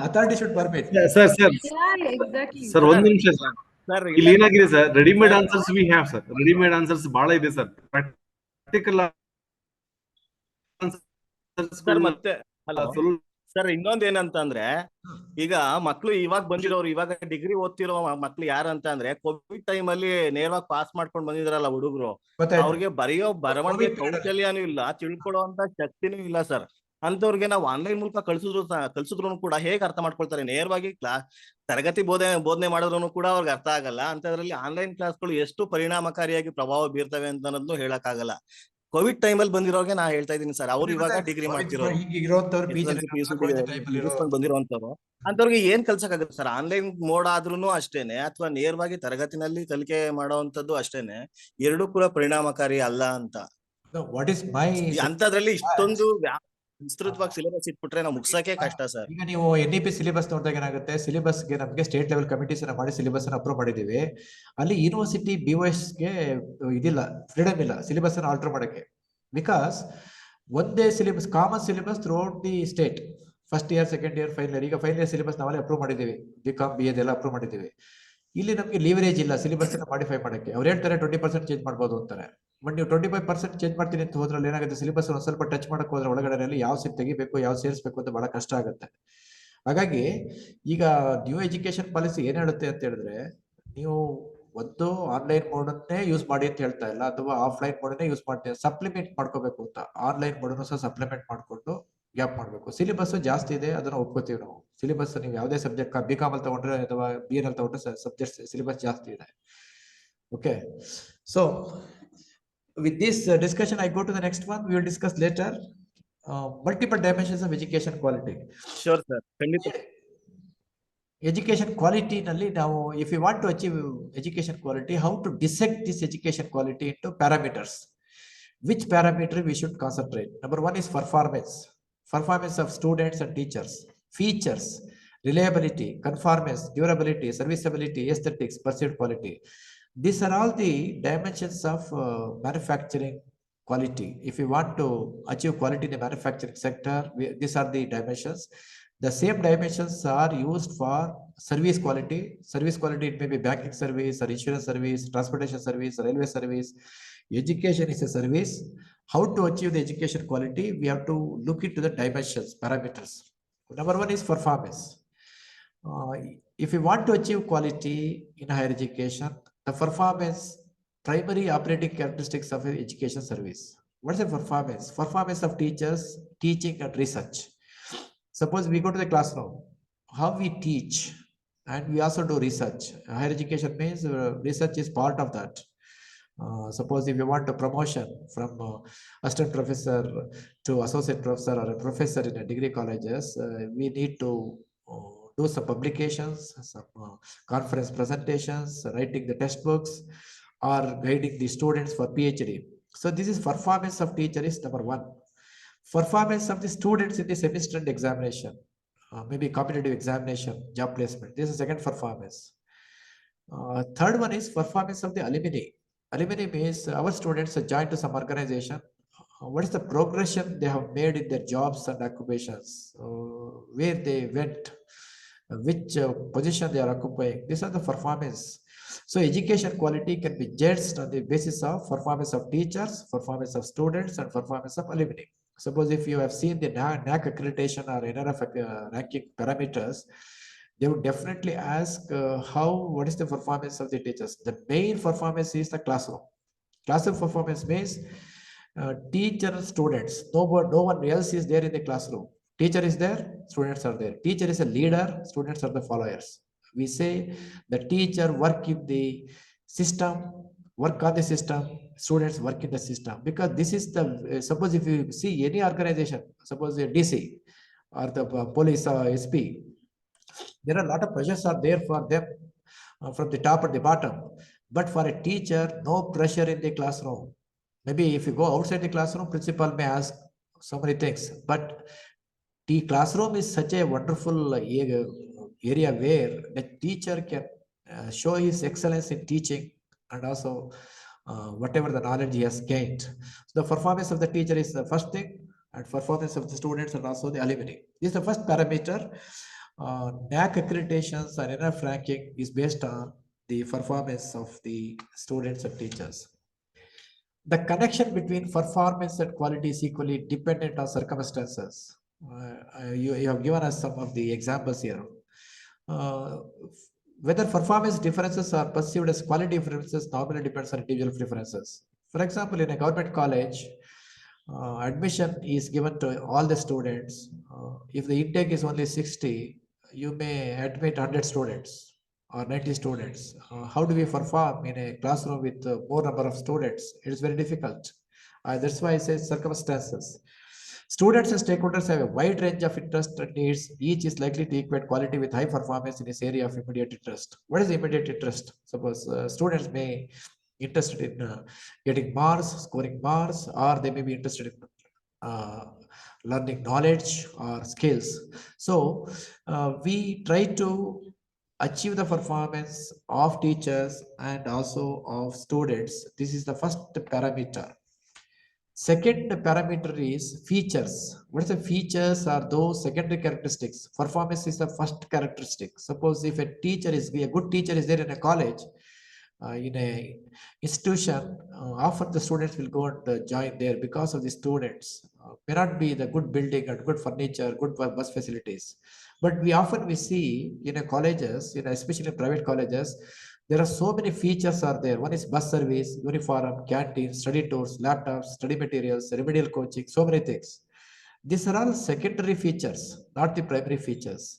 Authority should permit. Sir Yeah, exactly. Sir ಒಂದ್ ನಿಮಿಷ sir. Sir ಇಲ್ಲಿ ಏನಾಗಿದೆ sir, readymade answers we have sir. Readymade answers ಬಹಳ ಇದೆ ಸರ್. ಪ್ರಾಕ್ಟಿಕಲ್ ಸರ್ ಮತ್ತೆ ಹಲೋ ಸರ್ ಇನ್ನೊಂದ್ ಏನಂತಂದ್ರೆ, ಈಗ ಮಕ್ಳು ಇವಾಗ ಬಂದಿರೋರು, ಇವಾಗ ಡಿಗ್ರಿ ಓದ್ತಿರೋ ಮಕ್ಳು ಯಾರಂತ ಅಂದ್ರೆ ಕೋವಿಡ್ ಟೈಮ್ ಅಲ್ಲಿ ನೇರವಾಗಿ ಪಾಸ್ ಮಾಡ್ಕೊಂಡ್ ಬಂದಿದ್ರಲ್ಲ ಹುಡುಗರು, ಅವ್ರಿಗೆ ಬರೆಯೋ ಬರವಣಿಗೆ ಕೌಶಲ್ಯನೂ ಇಲ್ಲ, ತಿಳ್ಕೊಳ್ಳೋ ಅಂತ ಶಕ್ತಿನೂ ಇಲ್ಲ ಸರ್. ಅಂತವ್ರಿಗೆ ನಾವು ಆನ್ಲೈನ್ ಮೂಲಕ ಕಳ್ಸಿದ್ರು ಕೂಡ ಹೇಗೆ ಅರ್ಥ ಮಾಡ್ಕೊಳ್ತಾರೆ? ನೇರವಾಗಿ ತರಗತಿ ಬೋಧನೆ ಮಾಡಿದ್ರು ಕೂಡ ಅವ್ರಿಗೆ ಅರ್ಥ ಆಗಲ್ಲ. ಅಂತದ್ರಲ್ಲಿ ಆನ್ಲೈನ್ ಕ್ಲಾಸ್ಗಳು ಎಷ್ಟು ಪರಿಣಾಮಕಾರಿಯಾಗಿ ಪ್ರಭಾವ ಬೀರ್ತವೆ ಅಂತ ಅನ್ನೋದನ್ನು ಹೇಳಕ್ ಆಗಲ್ಲ. ಕೋವಿಡ್ ಟೈಮ್ ಅಲ್ಲಿ ಬಂದಿರೋಗೆ ನಾ ಹೇಳ್ತಾ ಇದೀನಿ ಸರ್, ಅವ್ರು ಇವಾಗ ಡಿಗ್ರಿ ಮಾಡ್ತಿರೋರು, ಬಂದಿರೋಂಥವ್ರು, ಅಂತವ್ರಿಗೆ ಏನ್ ಕಲ್ಸಕ್ಕಾಗುತ್ತೆ ಸರ್? ಆನ್ಲೈನ್ ಮೋಡ್ ಆದ್ರೂ ಅಷ್ಟೇನೆ, ಅಥವಾ ನೇರವಾಗಿ ತರಗತಿನಲ್ಲಿ ಕಲಿಕೆ ಮಾಡೋವಂಥದ್ದು ಅಷ್ಟೇನೆ, ಎರಡೂ ಕೂಡ ಪರಿಣಾಮಕಾರಿ ಅಲ್ಲ ಅಂತ. ವಾಟ್ ಇಸ್ ಮೈ ಅಂತದ್ರಲ್ಲಿ ಇಷ್ಟೊಂದು ವಿಸ್ತೃತವಾಗಿ ಸಿಲೆಬಸ್ ಇಟ್ಬಿಟ್ರೆ ನಾವು ಮುಗ್ಸಕ್ಕೆ ಕಷ್ಟ ಸರ್. ಈಗ ನೀವು NEP ಸಿಲೆಬಸ್ ನೋಡಿದಾಗ ಏನಾಗುತ್ತೆ, ಸಿಲೆಬಸ್ಗೆ ನಮಗೆ ಸ್ಟೇಟ್ ಲೆವೆಲ್ ಕಮಿಟೀಸ್ ಮಾಡಿ ಸಿಲೆಬಸ್ ಅನ್ನು ಅಪ್ರೂವ್ ಮಾಡಿದೀವಿ. ಅಲ್ಲಿ ಯೂನಿವರ್ಸಿಟಿ BOS ಗೆ ಇದಿಲ್ಲ, ಫ್ರೀಡಮ್ ಇಲ್ಲ ಸಿಲೆಬಸ್ ಅನ್ನು ಆಲ್ಟರ್ ಮಾಡಕ್ಕೆ. ಬಿಕಾಸ್ ಒಂದೇ syllabus, common syllabus throughout the state, first year, second year, final year. ಈಗ ಫೈನಲ್ ಇಯರ್ ಸಿಲೆಬಸ್ ನಾವಲ್ಲೇ ಅಪ್ರೂವ್ ಮಾಡಿದ್ದೀವಿ, BCom BA ಎಲ್ಲ ಅಪ್ರೂವ್ ಮಾಡಿದ್ದೀವಿ. ಇಲ್ಲಿ ನಮಗೆ ಲಿವರೇಜ್ ಇಲ್ಲ ಸಿಲೆಬಸ್ ಅನ್ನು ಮಾಡಿಫೈ ಮಾಡಕ್ಕೆ. ಅವ್ರು ಹೇಳ್ತಾರೆ 20% ಚೇಂಜ್ ಮಾಡ್ಬೋದು ಅಂತಾರೆ. ಬಟ್ ನೀವು 25% ಚೇಂಜ್ ಮಾಡ್ತೀನಿ ಅಂತ ಹೋದ್ರಲ್ಲಿ ಏನಾಗುತ್ತೆ, ಸಿಲೆಬಸ್ ಒಂದ್ ಸ್ವಲ್ಪ ಟಚ್ ಮಾಡಕ್ ಹೋದ್ರೆ ಒಳಗಡೆ ಯಾವ ಸೀಟ್ ತೆಗಿಬೇಕು, ಯಾವ ಸೇರಿಸಬೇಕು ಅಂತ ಬಹಳ ಕಷ್ಟ ಆಗುತ್ತೆ. ಹಾಗಾಗಿ ಈಗ ನ್ಯೂ ಎಜುಕೇಶನ್ ಪಾಲಿಸಿ ಏನ್ ಹೇಳುತ್ತೆ ಅಂತ ಹೇಳಿದ್ರೆ, ನೀವು ಒಂದು ಆನ್ಲೈನ್ ಮೋಡನ್ನೇ ಯೂಸ್ ಮಾಡಿ ಅಂತ ಹೇಳ್ತಾ ಇಲ್ಲ, ಅಥವಾ ಆಫ್ಲೈನ್ ಮೋಡನ್ನೇ ಯೂಸ್ ಮಾಡ್ತೀವಿ, ಸಪ್ಲಿಮೆಂಟ್ ಮಾಡ್ಕೋಬೇಕು ಅಂತ. ಆನ್ಲೈನ್ ಮೋಡನ್ನು ಸಹ ಸಪ್ಲಿಮೆಂಟ್ ಮಾಡ್ಕೊಂಡು ಗ್ಯಾಪ್ ಮಾಡ್ಬೇಕು. ಸಿಲೆಬಸ್ ಜಾಸ್ತಿ ಇದೆ, ಅದನ್ನ ಒಪ್ಕೋತೀವಿ ನಾವು. ಸಿಲೆಬಸ್ ನೀವು ಯಾವುದೇ ಸಬ್ಜೆಕ್ಟ್ BCom ಅಲ್ಲಿ ತಗೊಂಡ್ರೆ ಅಥವಾ BA ಅಲ್ಲಿ ತಗೊಂಡ್ರೆ ಸಬ್ಜೆಕ್ಟ್ ಸಿಲೆಬಸ್ ಜಾಸ್ತಿ ಇದೆ. Okay, so with this discussion I go to the next one. We will discuss later multiple dimensions of education quality. Sure sir, ಖಂಡಿತ. Education quality nalli now, if you want to achieve education quality, how to dissect this education quality into parameters. Which parameter we should concentrate? Number one is performance of students and teachers. Features: reliability, conformance, durability, serviceability, aesthetics, perceived quality. These are all the dimensions of manufacturing quality. If you want to achieve quality in the manufacturing sector, these are the dimensions. The same dimensions are used for service quality. Service quality, it may be banking service or insurance service, transportation service, railway service. Education is a service. How to achieve the education quality? We have to look into the dimensions, parameters. Number one is performance. If you want to achieve quality in higher education, the performance, primary operating characteristics of an education service. What is the performance? Performance of teachers, teaching and research. Suppose we go to the classroom, how we teach, and we also do research. Higher education means research is part of that. Suppose if you want a promotion from assistant professor to associate professor or a professor in a degree colleges, we need to do some publications, some conference presentations, writing the textbooks, or guiding the students for PhD. So this is performance of teacher is number one. Performance of the students in the semester and examination, maybe competitive examination, job placement. This is second performance. Third one is performance of the alumni. Alumni means our students are joined to some organization. What is the progression they have made in their jobs and occupations, where they went, which position they are occupying. These are the performance. So education quality can be judged on the basis of performance of teachers, performance of students, and performance of alumni. Suppose if you have seen the NAC accreditation or NRF ranking parameters, they would definitely ask what is the performance of the teachers. The main performance is the classroom. Classroom performance means teacher, students. No one else is there in the classroom. Teacher is there, students are there. Teacher is a leader, students are the followers. We say the teacher work in the system, work on the system, students work in the system. Because this is the, suppose if you see any organization, suppose the DC or the police or SP, there are a lot of pressures are there for them from the top and the bottom. But for a teacher, no pressure in the classroom. Maybe if you go outside the classroom, principal may ask so many things, but the classroom is such a wonderful area where the teacher can show his excellence in teaching and also whatever the knowledge he has gained. So the performance of the teacher is the first thing. and performance of the students and also the alumni. This is the first parameter. NAC accreditations and NF ranking is based on the performance of the students and teachers. The connection between performance and quality is equally dependent on circumstances. You have given us some of the examples here. Whether performance differences are perceived as quality differences normally depends on individual preferences. For example, in a government college, admission is given to all the students. If the intake is only 60, you may admit 100 students or 90 students. How do we perform in a classroom with more number of students? It is very difficult. That's why I say circumstances. Students and stakeholders have a wide range of interest and needs. Each is likely to equate quality with high performance in this area of immediate interest. What is immediate interest? Suppose students may be interested in getting marks, scoring marks, or they may be interested in learning knowledge or skills. So we try to achieve the performance of teachers and also of students. This is the first parameter. Second parameter is features. What is the features are those secondary characteristics. Performance is the first characteristic. Suppose if a good teacher is there in a college, in a institution, often the students will go and join there because of the students. May not be the good building and good furniture, good bus facilities. But we see in a colleges, especially in private colleges, there are so many features are there. One is bus service, uniform, canteen, study tours, laptops, study materials, remedial coaching, so many things. These are all secondary features, not the primary features.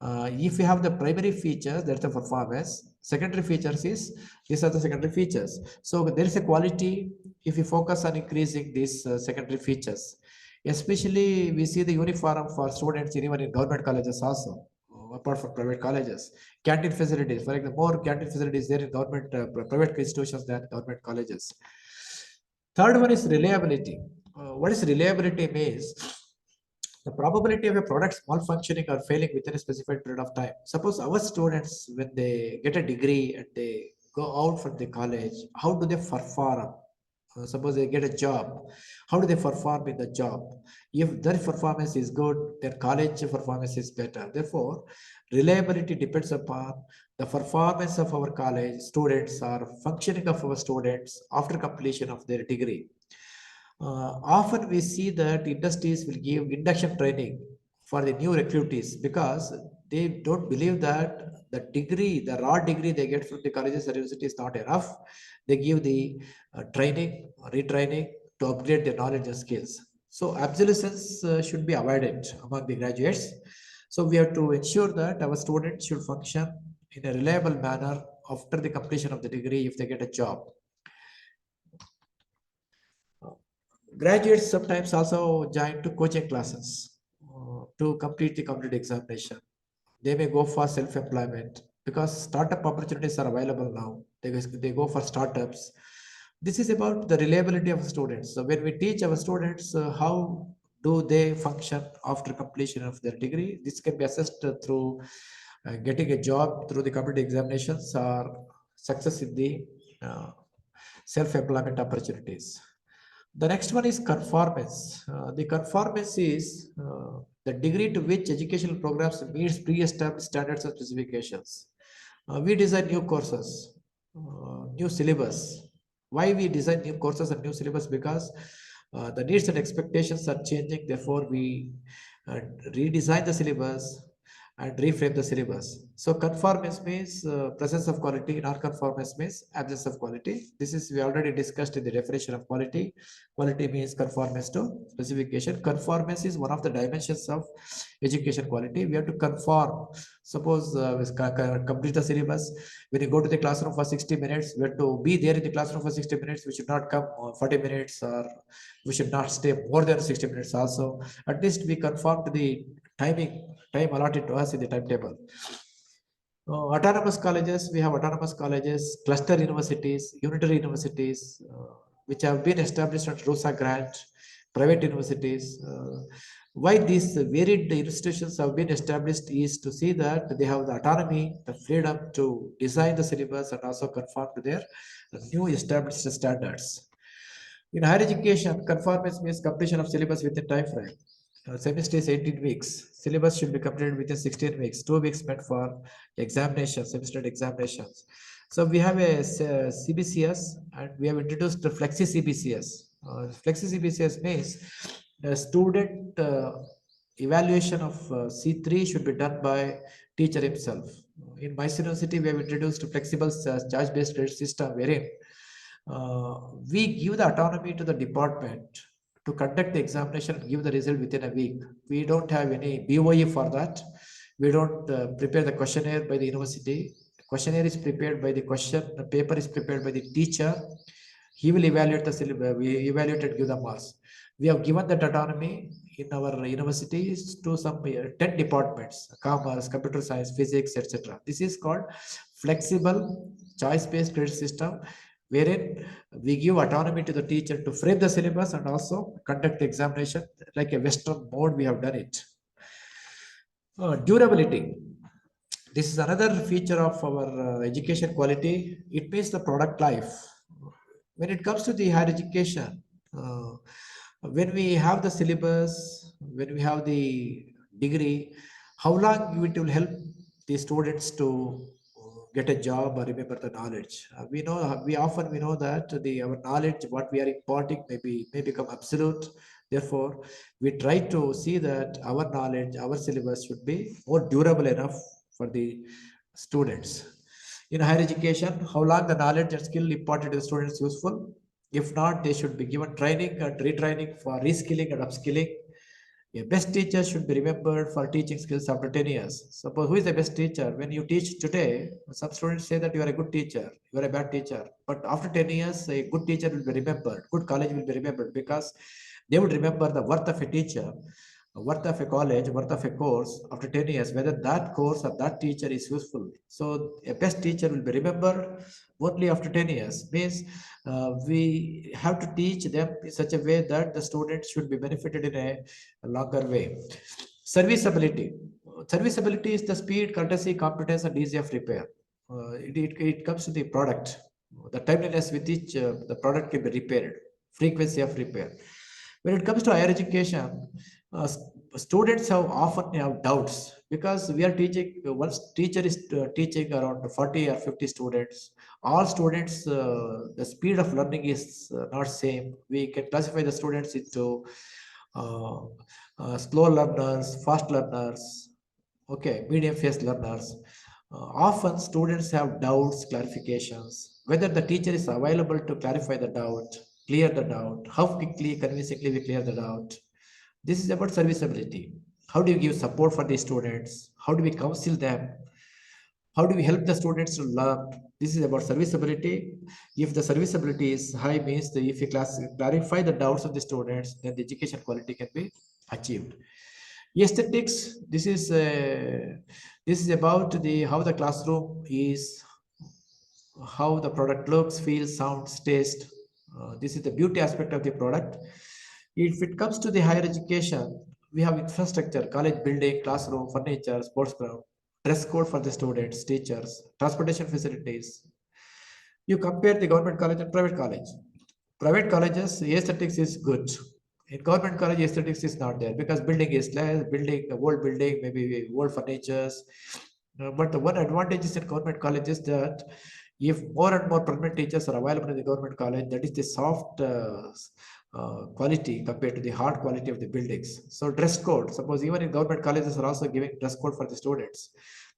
If you have the primary features, that's the performance. Secondary features these are the secondary features. So there is a quality if you focus on increasing these secondary features. Especially we see the uniform for students even in government colleges also, apart from private colleges. Canteen facilities, for example, more canteen facilities there in government, private institutions than government colleges. Third one is reliability. What is reliability means? The probability of a product malfunctioning or failing within a specified period of time. Suppose our students, when they get a degree and they go out from the college, how do they perform? Suppose they get a job, how do they perform in the job? If their performance is good, their college performance is better. Therefore, reliability depends upon the performance of our college students or functioning of our students after completion of their degree. Often we see that industries will give induction training for the new recruitees because they don't believe that the raw degree they get from the colleges or university is not enough. They give the training, retraining to upgrade their knowledge and skills. So obsolescence should be avoided among the graduates. So we have to ensure that our students should function in a reliable manner after the completion of the degree if they get a job. Graduates sometimes also join to coaching classes to complete the competitive examination. They may go for self-employment because startup opportunities are available now. They go for startups. This is about the reliability of students. So when we teach our students how do they function after completion of their degree, this can be assessed through getting a job through the competitive examinations or success in the self-employment opportunities. The next one is conformance. The conformance is the degree to which educational programs meets pre-established standards and specifications. We design new courses, new syllabus. Why we design new courses and new syllabus? Because the needs and expectations are changing. Therefore, we redesign the syllabus and reframe the syllabus. So conformance means presence of quality, non-conformance means absence of quality. This is we already discussed in the definition of quality. Quality means conformance to specification. Conformance is one of the dimensions of education quality. We have to conform. Suppose complete the syllabus. When you go to the classroom for 60 minutes, we have to be there in the classroom for 60 minutes. We should not come 40 minutes or we should not stay more than 60 minutes also. At least we conform to the time allotted to us in the timetable. Autonomous colleges, we have autonomous colleges, cluster universities, unitary universities, which have been established under RUSA grant, private universities. Why these varied institutions have been established is to see that they have the autonomy, the freedom to design the syllabus and also conform to their new established standards. In higher education, conformance means completion of syllabus within time frame. Semester is 18 weeks. Syllabus should be completed within 16 weeks. 2 weeks meant for examinations, semester examinations. So we have a CBCS and we have introduced the Flexi CBCS. Flexi CBCS means the student evaluation of C3 should be done by teacher himself. In Mysore University, we have introduced a flexible charge-based credit system wherein we give the autonomy to the department to conduct the examination and give the result within a week. We don't have any BOE for that. We don't prepare the questionnaire by the university. The questionnaire is prepared by the paper is prepared by the teacher. He will evaluate the syllabus, we evaluate and give the marks. We have given that autonomy in our universities to some 10 departments, commerce, computer science, physics, etc. This is called flexible choice-based credit system, wherein we give autonomy to the teacher to frame the syllabus and also conduct the examination like a Western mode. We have done it. Durability. This is another feature of our education quality. It means the product life. When it comes to the higher education, when we have the syllabus, when we have the degree, how long it will help the students to get a job or remember the knowledge. We know that our knowledge, what we are imparting, may become absolute. Therefore, we try to see that our knowledge, our syllabus should be more durable enough for the students. In higher education, how long the knowledge and skill imparted to the students useful? If not, they should be given training and retraining for reskilling and upskilling. A best teacher should be remembered for teaching skills after 10 years. Suppose who is the best teacher? When you teach today, some students say that you are a good teacher, you are a bad teacher. But after 10 years, a good teacher will be remembered, good college will be remembered because they would remember the worth of a teacher, worth of a college, worth of a course after 10 years, whether that course or that teacher is useful. So a best teacher will be remembered only after 10 years. Means we have to teach them in such a way that the students should be benefited in a longer way. Serviceability. Serviceability is the speed, courtesy, competence, and ease of repair. It comes to the product. The timeliness with which the product can be repaired, frequency of repair. When it comes to higher education, students often have doubts because we are teaching, one teacher is teaching around 40 or 50 students. All students, the speed of learning is not same. We can classify the students into slow learners, fast learners, okay, medium phase learners. Often students have doubts, clarifications, whether the teacher is available to clarify the doubt, clear the doubt, how quickly, convincingly we clear the doubt. This is about serviceability. How do you give support for the students? How do we counsel them? How do we help the students to learn? This is about serviceability. If the serviceability is high, means that if you clarify the doubts of the students, then the education quality can be achieved. Aesthetics. This is about how the classroom is, how the product looks, feels, sounds, taste. This is the beauty aspect of the product. If it comes to the higher education, we have infrastructure, college building, classroom, furniture, sports ground, dress code for the students, teachers, transportation facilities. You compare the government college and private college. Private colleges, aesthetics is good. In government college, aesthetics is not there because building is less, old building, maybe old furnitures. But the one advantage is in government college is that if more and more permanent teachers are available in the government college, that is the soft quality compared to the hard quality of the buildings. So dress code, suppose even in government colleges are also giving dress code for the students.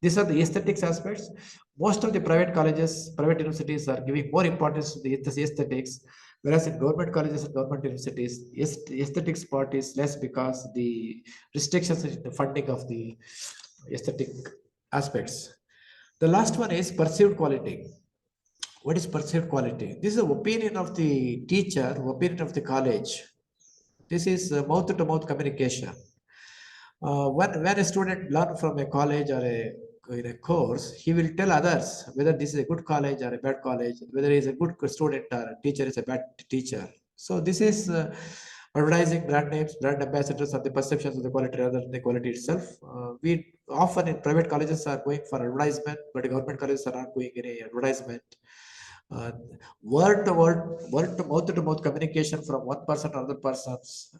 These are the aesthetics aspects. Most of the private colleges, private universities are giving more importance to the aesthetics, whereas in government colleges and government universities, aesthetics part is less because the restrictions in the funding of the aesthetic aspects. The last one is perceived quality. What is perceived quality? This is the opinion of the teacher, opinion of the college. This is mouth-to-mouth communication. When a student learns from a college or in a course, he will tell others whether this is a good college or a bad college, whether he is a good student or a teacher is a bad teacher. So this is advertising brand names, brand ambassadors, or the perceptions of the quality rather than the quality itself. We often in private colleges are going for advertisement, but government colleges are not going any advertisement. Word to mouth communication from one person to another person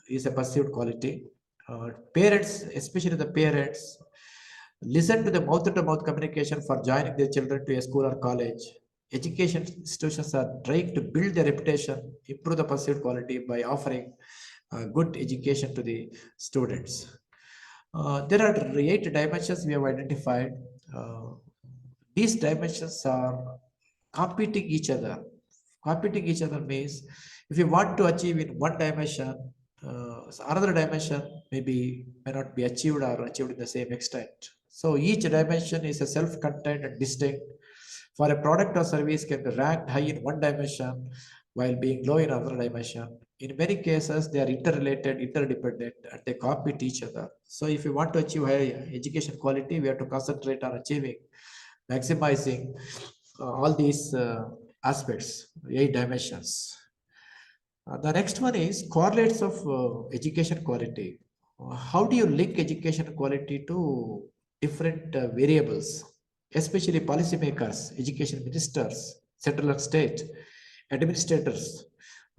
is a perceived quality. Parents, especially the parents, listen to the mouth communication for joining their children to a school or college. Education institutions are trying to build their reputation, improve the perceived quality by offering good education to the students. There are 8 dimensions we have identified. These dimensions are competing each other. Competing each other means if you want to achieve in one dimension, another dimension may not be achieved or achieved in the same extent. So each dimension is a self-contained and distinct. For a product or service can be ranked high in one dimension while being low in another dimension. In many cases, they are interrelated, interdependent, and they compete each other. So if you want to achieve high education quality, we have to concentrate on achieving, maximizing all these aspects, 8 dimensions. The next one is correlates of education quality. How do you link education quality to different variables, especially policymakers, education ministers, central and state, administrators,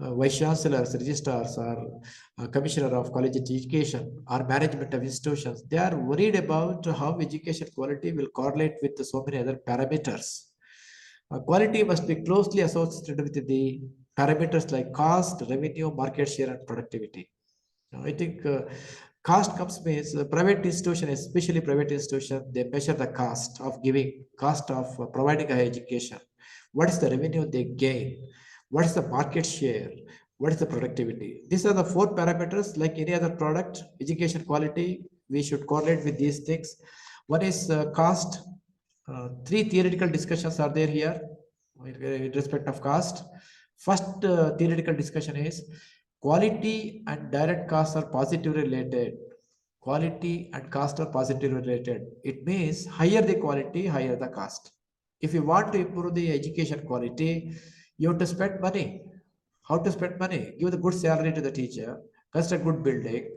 vice chancellors, registrars, or commissioner of college education, or management of institutions? They are worried about how education quality will correlate with so many other parameters. Quality must be closely associated with the parameters like cost, revenue, market share, and productivity. I think cost comes means private institution, especially private institution, they measure the cost of giving, cost of providing higher education. What is the revenue they gain? What is the market share? What is the productivity? These are the 4 parameters. Like any other product, education quality, we should correlate with these things. One is cost. 3 theoretical discussions are there here in respect of cost. First theoretical discussion is quality and direct costs are positively related. Quality and cost are positively related. It means higher the quality, higher the cost. If you want to improve the education quality, you have to spend money. How to spend money? Give the good salary to the teacher, construct good building,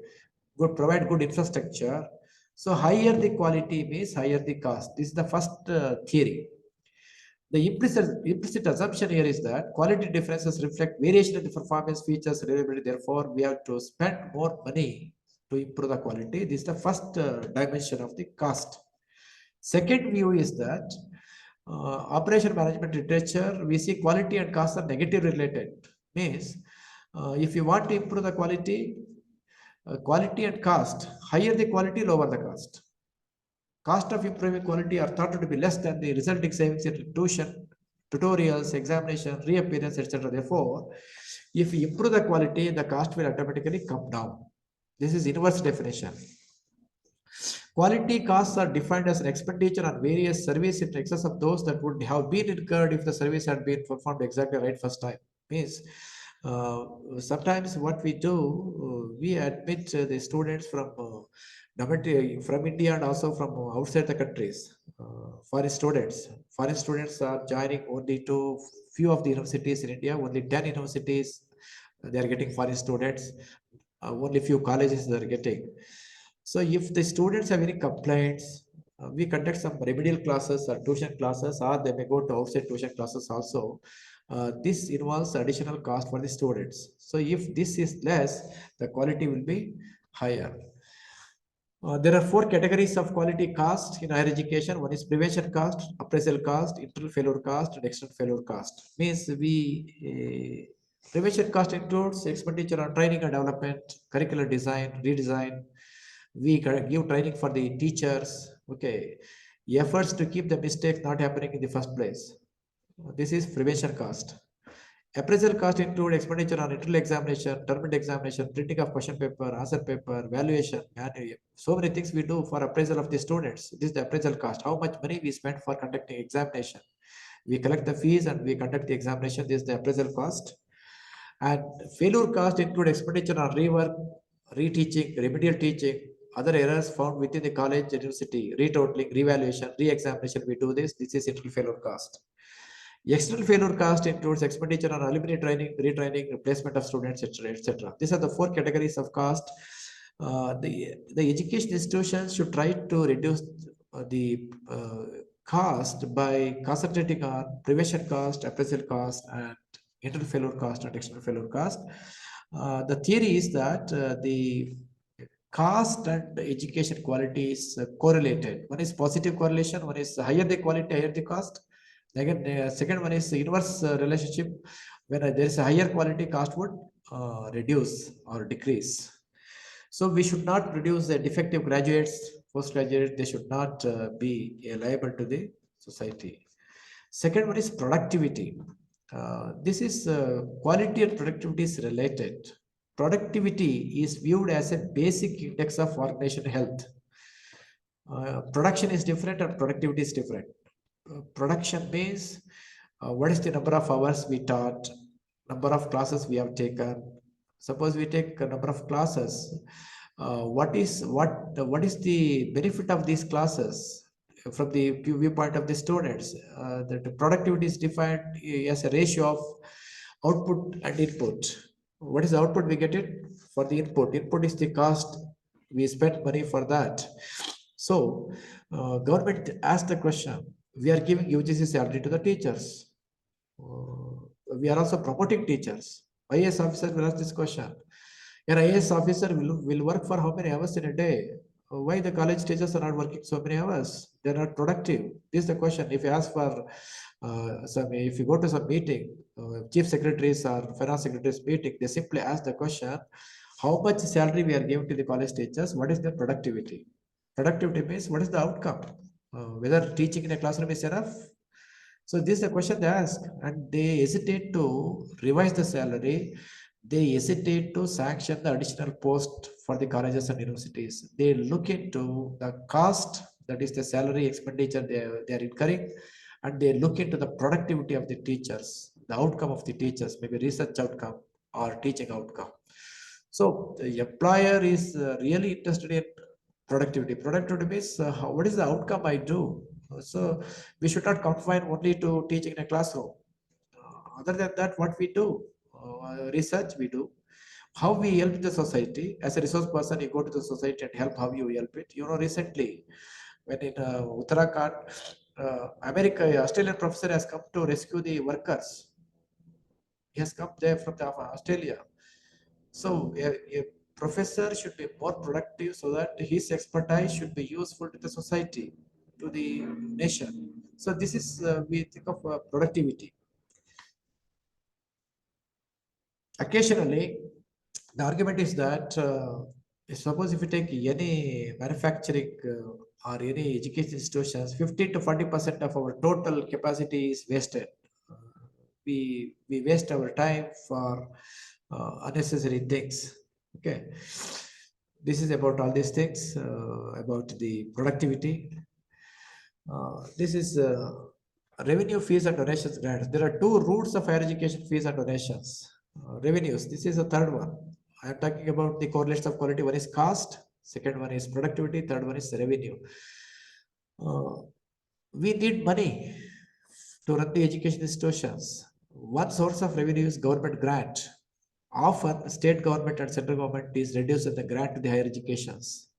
provide good infrastructure. So higher the quality means higher the cost. This is the first theory. The implicit assumption here is that quality differences reflect variation in the performance, features, reliability. Therefore, we have to spend more money to improve the quality. This is the first dimension of the cost. Second view is that operation management literature, we see quality and cost are negatively related. Means, if you want to improve the quality, quality and cost, higher the quality, lower the cost. Cost of improving quality are thought to be less than the resulting savings in tuition, tutorials, examination, reappearance, etc. Therefore, if you improve the quality, the cost will automatically come down. This is inverse definition. Quality costs are defined as an expenditure on various services in excess of those that would have been incurred if the service had been performed exactly right first time. Means sometimes what we do, we admit the students from India and also from outside the countries. Foreign students are joining only to few of the universities in India. Only 10 universities they are getting foreign students. Only few colleges they are getting. So if the students have any complaints, we conduct some remedial classes or tuition classes, or they may go to outside tuition classes also. This involves additional cost for the students. So if this is less, the quality will be higher. There are 4 categories of quality cost in higher education. One is prevention cost, appraisal cost, internal failure cost, and external failure cost. Means prevention cost includes expenditure on training and development, curricular design, redesign. We give training for the teachers. Okay, efforts to keep the mistakes not happening in the first place. This is prevention cost. Appraisal cost include expenditure on internal examination, term examination, printing of question paper, answer paper, valuation, and so many things we do for appraisal of the students. This is the appraisal cost. How much money we spend for conducting examination. We collect the fees and we conduct the examination. This is the appraisal cost. And failure cost include expenditure on rework, reteaching, remedial teaching, other errors found within the college, university, retotaling, revaluation, re-examination. We do this. This is internal failure cost. External failure cost includes expenditure on alumni training, retraining, replacement of students, etc., etc. These are the 4 categories of cost. The education institutions should try to reduce the cost by concentrating on prevention cost, appraisal cost, and internal failure cost and external failure cost. The theory is that the cost and education quality is correlated. One is positive correlation, one is higher the quality, higher the cost. Again, second one is inverse relationship. When there is a higher quality, cost would reduce or decrease. So we should not produce the defective graduates, postgraduates. They should not be liable to the society. Second one is productivity. This is quality and productivity is related. Productivity is viewed as a basic index of organization health. Production is different and productivity is different. Production means what is the number of hours we taught, number of classes we have taken. Suppose we take a number of classes. What is the benefit of these classes from the viewpoint of the students? The productivity is defined as a ratio of output and input. What is the output we get it for the input? Input is the cost we spend money for that. So government asked the question. We are giving UGC-salary to the teachers. We are also promoting teachers. IAS officer will ask this question. An IAS officer will work for how many hours in a day? Why the college teachers are not working so many hours? They are not productive. This is the question. If you ask for if you go to some meeting, chief secretaries or finance secretaries meeting, they simply ask the question, how much salary we are giving to the college teachers? What is their productivity? Productivity means what is the outcome? Whether teaching in a classroom is enough. So this is the question they ask, and they hesitate to revise the salary. They hesitate to sanction the additional post for the colleges and universities. They look into the cost, that is the salary expenditure they are incurring, and they look into the productivity of the teachers, the outcome of the teachers, maybe research outcome or teaching outcome. So the employer is really interested in productivity. Productivity means what is the outcome I do? So we should not confine only to teaching in a classroom. Other than that, what we do, research we do, how we help the society. As a resource person, you go to the society and help how you help it. You know, recently, when in Uttarakhand, Australian professor has come to rescue the workers. He has come there from Australia. So a professor should be more productive so that his expertise should be useful to the society, to the nation. So this is, we think of productivity. Occasionally, the argument is that suppose if you take any manufacturing or any education institutions, 50 to 40% of our total capacity is wasted. We waste our time for unnecessary things. Okay, this is about all these things about the productivity. This is revenue, fees and donations grants. There are two routes of higher education fees and donations. Revenues, this is the third one. I am talking about the correlates of quality. One is cost, second one is productivity, third one is revenue. We need money to run the education institutions. One source of revenue is government grant. Often state government and central government is reduced the grant to the higher educations.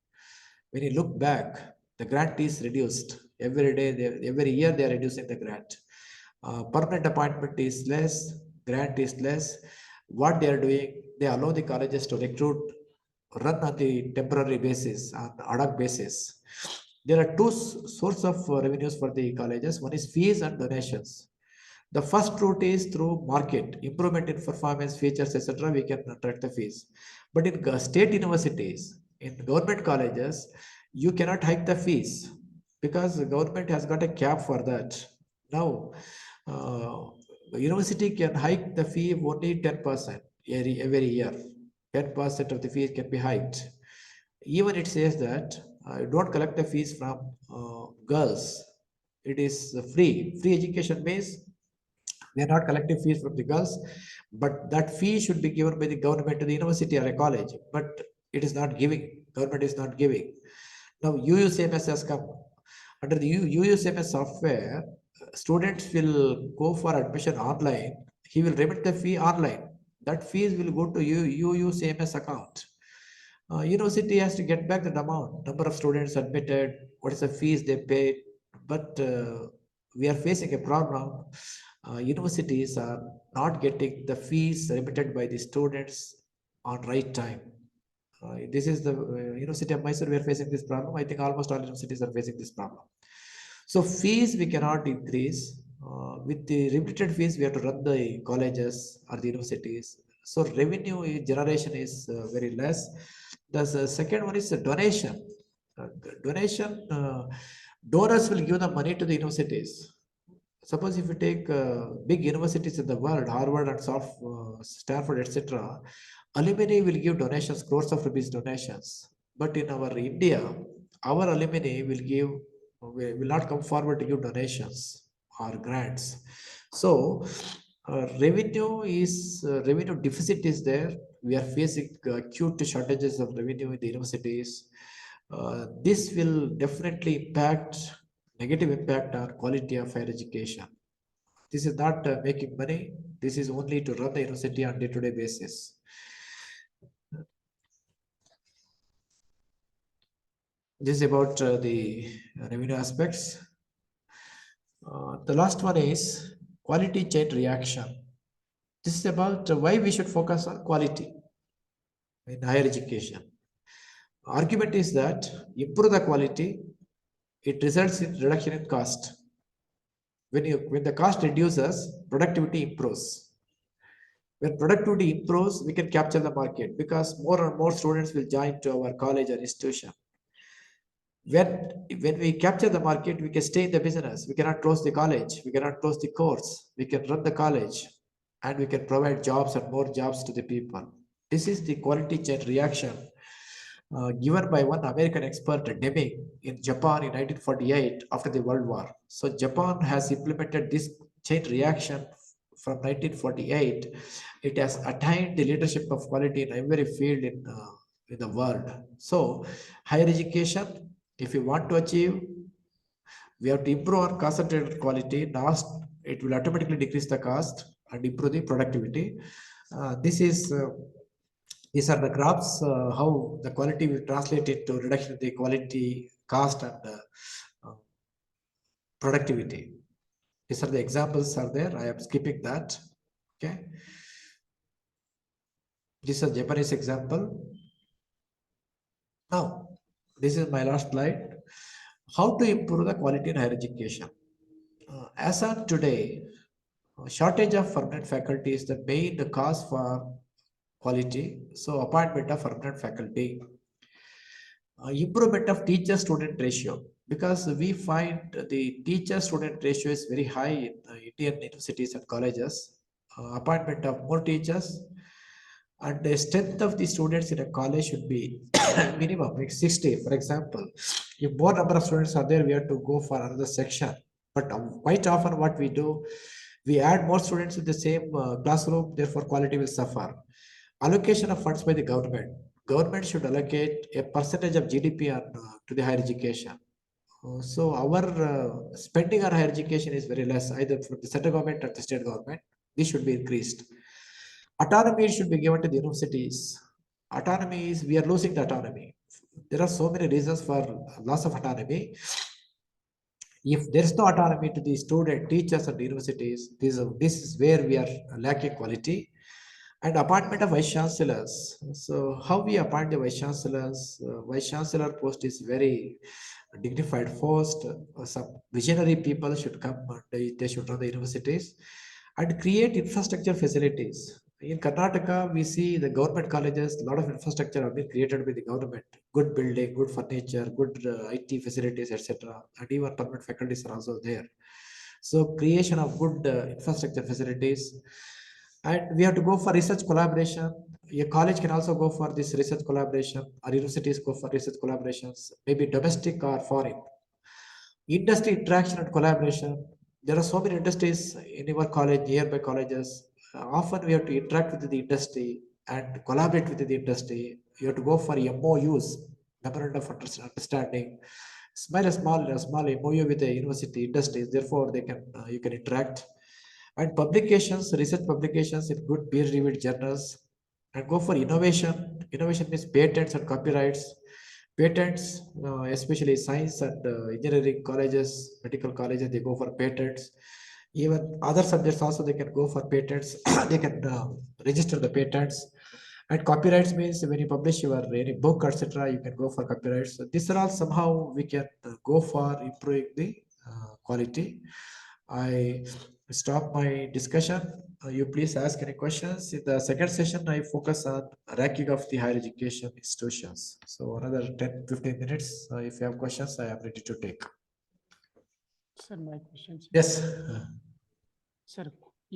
When you look back, the grant is reduced. Every day, every year they are reducing the grant. Permanent appointment is less, grant is less. What they are doing, they allow the colleges to recruit, run on the temporary basis, on ad hoc basis. There are two sources of revenues for the colleges. One is fees and donations. The first route is through market, improvement in performance, features, etc. We can attract the fees. But in state universities, in government colleges, you cannot hike the fees because the government has got a cap for that. Now, the university can hike the fee only 10% every year. 10% of the fees can be hiked. Even it says that don't collect the fees from girls. It is free. Free education means we are not collecting fees from the girls, but that fee should be given by the government to the university or a college. But it is not giving. Government is not giving. Now UUCMS has come. Under the UUCMS software, students will go for admission online. He will remit the fee online. That fees will go to UUCMS account. University has to get back that amount, number of students admitted, what is the fees they paid, but we are facing a problem. Universities are not getting the fees remitted by the students on right time. This is the University of Mysore, we are facing this problem. I think almost all universities are facing this problem. So fees we cannot increase. With the remitted fees, we have to run the colleges or the universities. So revenue generation is very less. The second one is the donation. Donation, donors will give the money to the universities. Suppose if you take big universities in the world, Harvard and Stanford, etc., alumni will give donations, crores of rupees donations. But in our India, our alumni will not come forward to give donations or grants. So revenue deficit is there. We are facing acute shortages of revenue in the universities. This will definitely negative impact on quality of higher education. This is not making money. This is only to run the university on day-to-day basis. This is about the revenue aspects. The last one is quality chain reaction. This is about why we should focus on quality in higher education. Argument is that improve the quality, it results in reduction in cost. When the cost reduces, productivity improves. When productivity improves, we can capture the market because more and more students will join to our college or institution. When we capture the market, we can stay in the business. We cannot close the college. We cannot close the course. We can run the college and we can provide jobs and more jobs to the people. This is the quality chain reaction given by one American expert, Deming, in Japan in 1948 after the World War. So Japan has implemented this chain reaction from 1948. It has attained the leadership of quality in every field in the world. So higher education, if you want to achieve, we have to improve on concentrated quality. Last, it will automatically decrease the cost and improve the productivity. These are the graphs, how the quality will translate into reduction in the quality, cost, and productivity. These are the examples are there. I am skipping that. Okay. This is a Japanese example. Now, this is my last slide. How to improve the quality in higher education? As on today, shortage of permanent faculty is the main cause for quality. So appointment of permanent faculty. Improvement of teacher-student ratio, because we find the teacher-student ratio is very high in Indian universities and colleges. Appointment of more teachers, and the strength of the students in a college should be minimum like 60. For example, if more number of students are there, we have to go for another section. But quite often what we do, we add more students in the same classroom, therefore quality will suffer. Allocation of funds by the government. Government should allocate a percentage of GDP to the higher education. So our spending on higher education is very less, either from the central government or the state government. This should be increased. Autonomy should be given to the universities. Autonomy is, we are losing the autonomy. There are so many reasons for loss of autonomy. If there is no autonomy to the student, teachers, and the universities, this is where we are lacking quality. And appointment of vice chancellors. So how we appoint the vice chancellors? Vice chancellor post is very dignified post. Some visionary people should come and they should run the universities and create infrastructure facilities. In Karnataka, we see the government colleges, a lot of infrastructure have been created by the government. Good building, good furniture, good IT facilities, etc. And even permanent faculties are also there. So creation of good infrastructure facilities. And we have to go for research collaboration. A college can also go for this research collaboration, or universities go for research collaborations, maybe domestic or foreign. Industry interaction and collaboration. There are so many industries in your college, nearby colleges. Often we have to interact with the industry and collaborate with the industry. You have to go for MOUs, memorandum of understanding. Small MOU with the university industries. Therefore, you can interact. And publications, research publications in good peer-reviewed journals, and go for innovation. Innovation means patents and copyrights. patents, especially science and engineering colleges, medical colleges, they go for patents. Even other subjects also they can go for patents. They can register the patents. And copyrights means when you publish your any book, etc., you can go for copyrights. So these are all somehow we can go for improving the quality. I stop my discussion. You please ask any questions. In the second session, I focus on ranking of the higher education institutions. So another 10-15 minutes. If you have questions, I am ready to take. Sir, my question. Yes. Sir,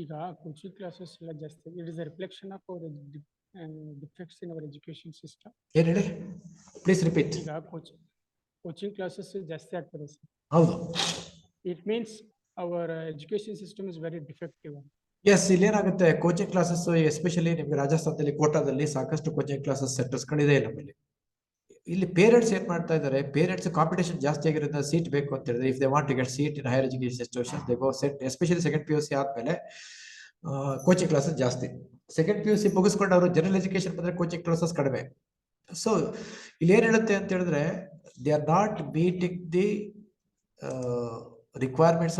ಈಗ coaching classes ಎಲ್ಲ ಜಾಸ್ತಿ, it is a reflection of our defects in our education system. ಏನು ಹೇಳಿ? Please repeat. ಈಗ coaching classes ಜಾಸ್ತಿ ಆಗ್ತದೆ sir. ಹೌದು. It means our education system is very defective. Yes, ಇಲ್ಲಿ ಏನಾಗುತ್ತೆ, ಕೋಚಿಂಗ್ ಕ್ಲಾಸಸ್ ಎಸ್ಪೆಷಲಿ ನಿಮ್ಗೆ ರಾಜಸ್ಥಾನದಲ್ಲಿ ಕೋಟಾದಲ್ಲಿ ಸಾಕಷ್ಟು ಕೋಚಿಂಗ್ ಕ್ಲಾಸಸ್ ಸೆಂಟರ್ಸ್ಗಳಿದೆ ನಮ್ಮಲ್ಲಿ. ಇಲ್ಲಿ ಪೇರೆಂಟ್ಸ್ ಏನ್ ಮಾಡ್ತಾ ಇದ್ದಾರೆ, ಪೇರೆಂಟ್ಸ್ ಕಾಂಪಿಟೇಷನ್ ಜಾಸ್ತಿ ಆಗಿರೋದ್ರಿಂದ ಸೀಟ್ ಬೇಕು ಅಂತ ಹೇಳಿದ್ರೆ, if they want to get seat in higher education institution they go set, especially second PUC ಆದ್ಮೇಲೆ ಕೋಚಿಂಗ್ ಕ್ಲಾಸಸ್ ಜಾಸ್ತಿ. ಸೆಕೆಂಡ್ PUC ಮುಗಿಸ್ಕೊಂಡು ಅವರು ಜನರಲ್ ಎಜುಕೇಶನ್ ಬಂದ್ರೆ ಕೋಚಿಂಗ್ ಕ್ಲಾಸಸ್ ಕಡಿಮೆ. ಸೊ ಇಲ್ಲಿ ಏನ್ ಹೇಳುತ್ತೆ ಅಂತ ಹೇಳಿದ್ರೆ, they are not meeting the requirements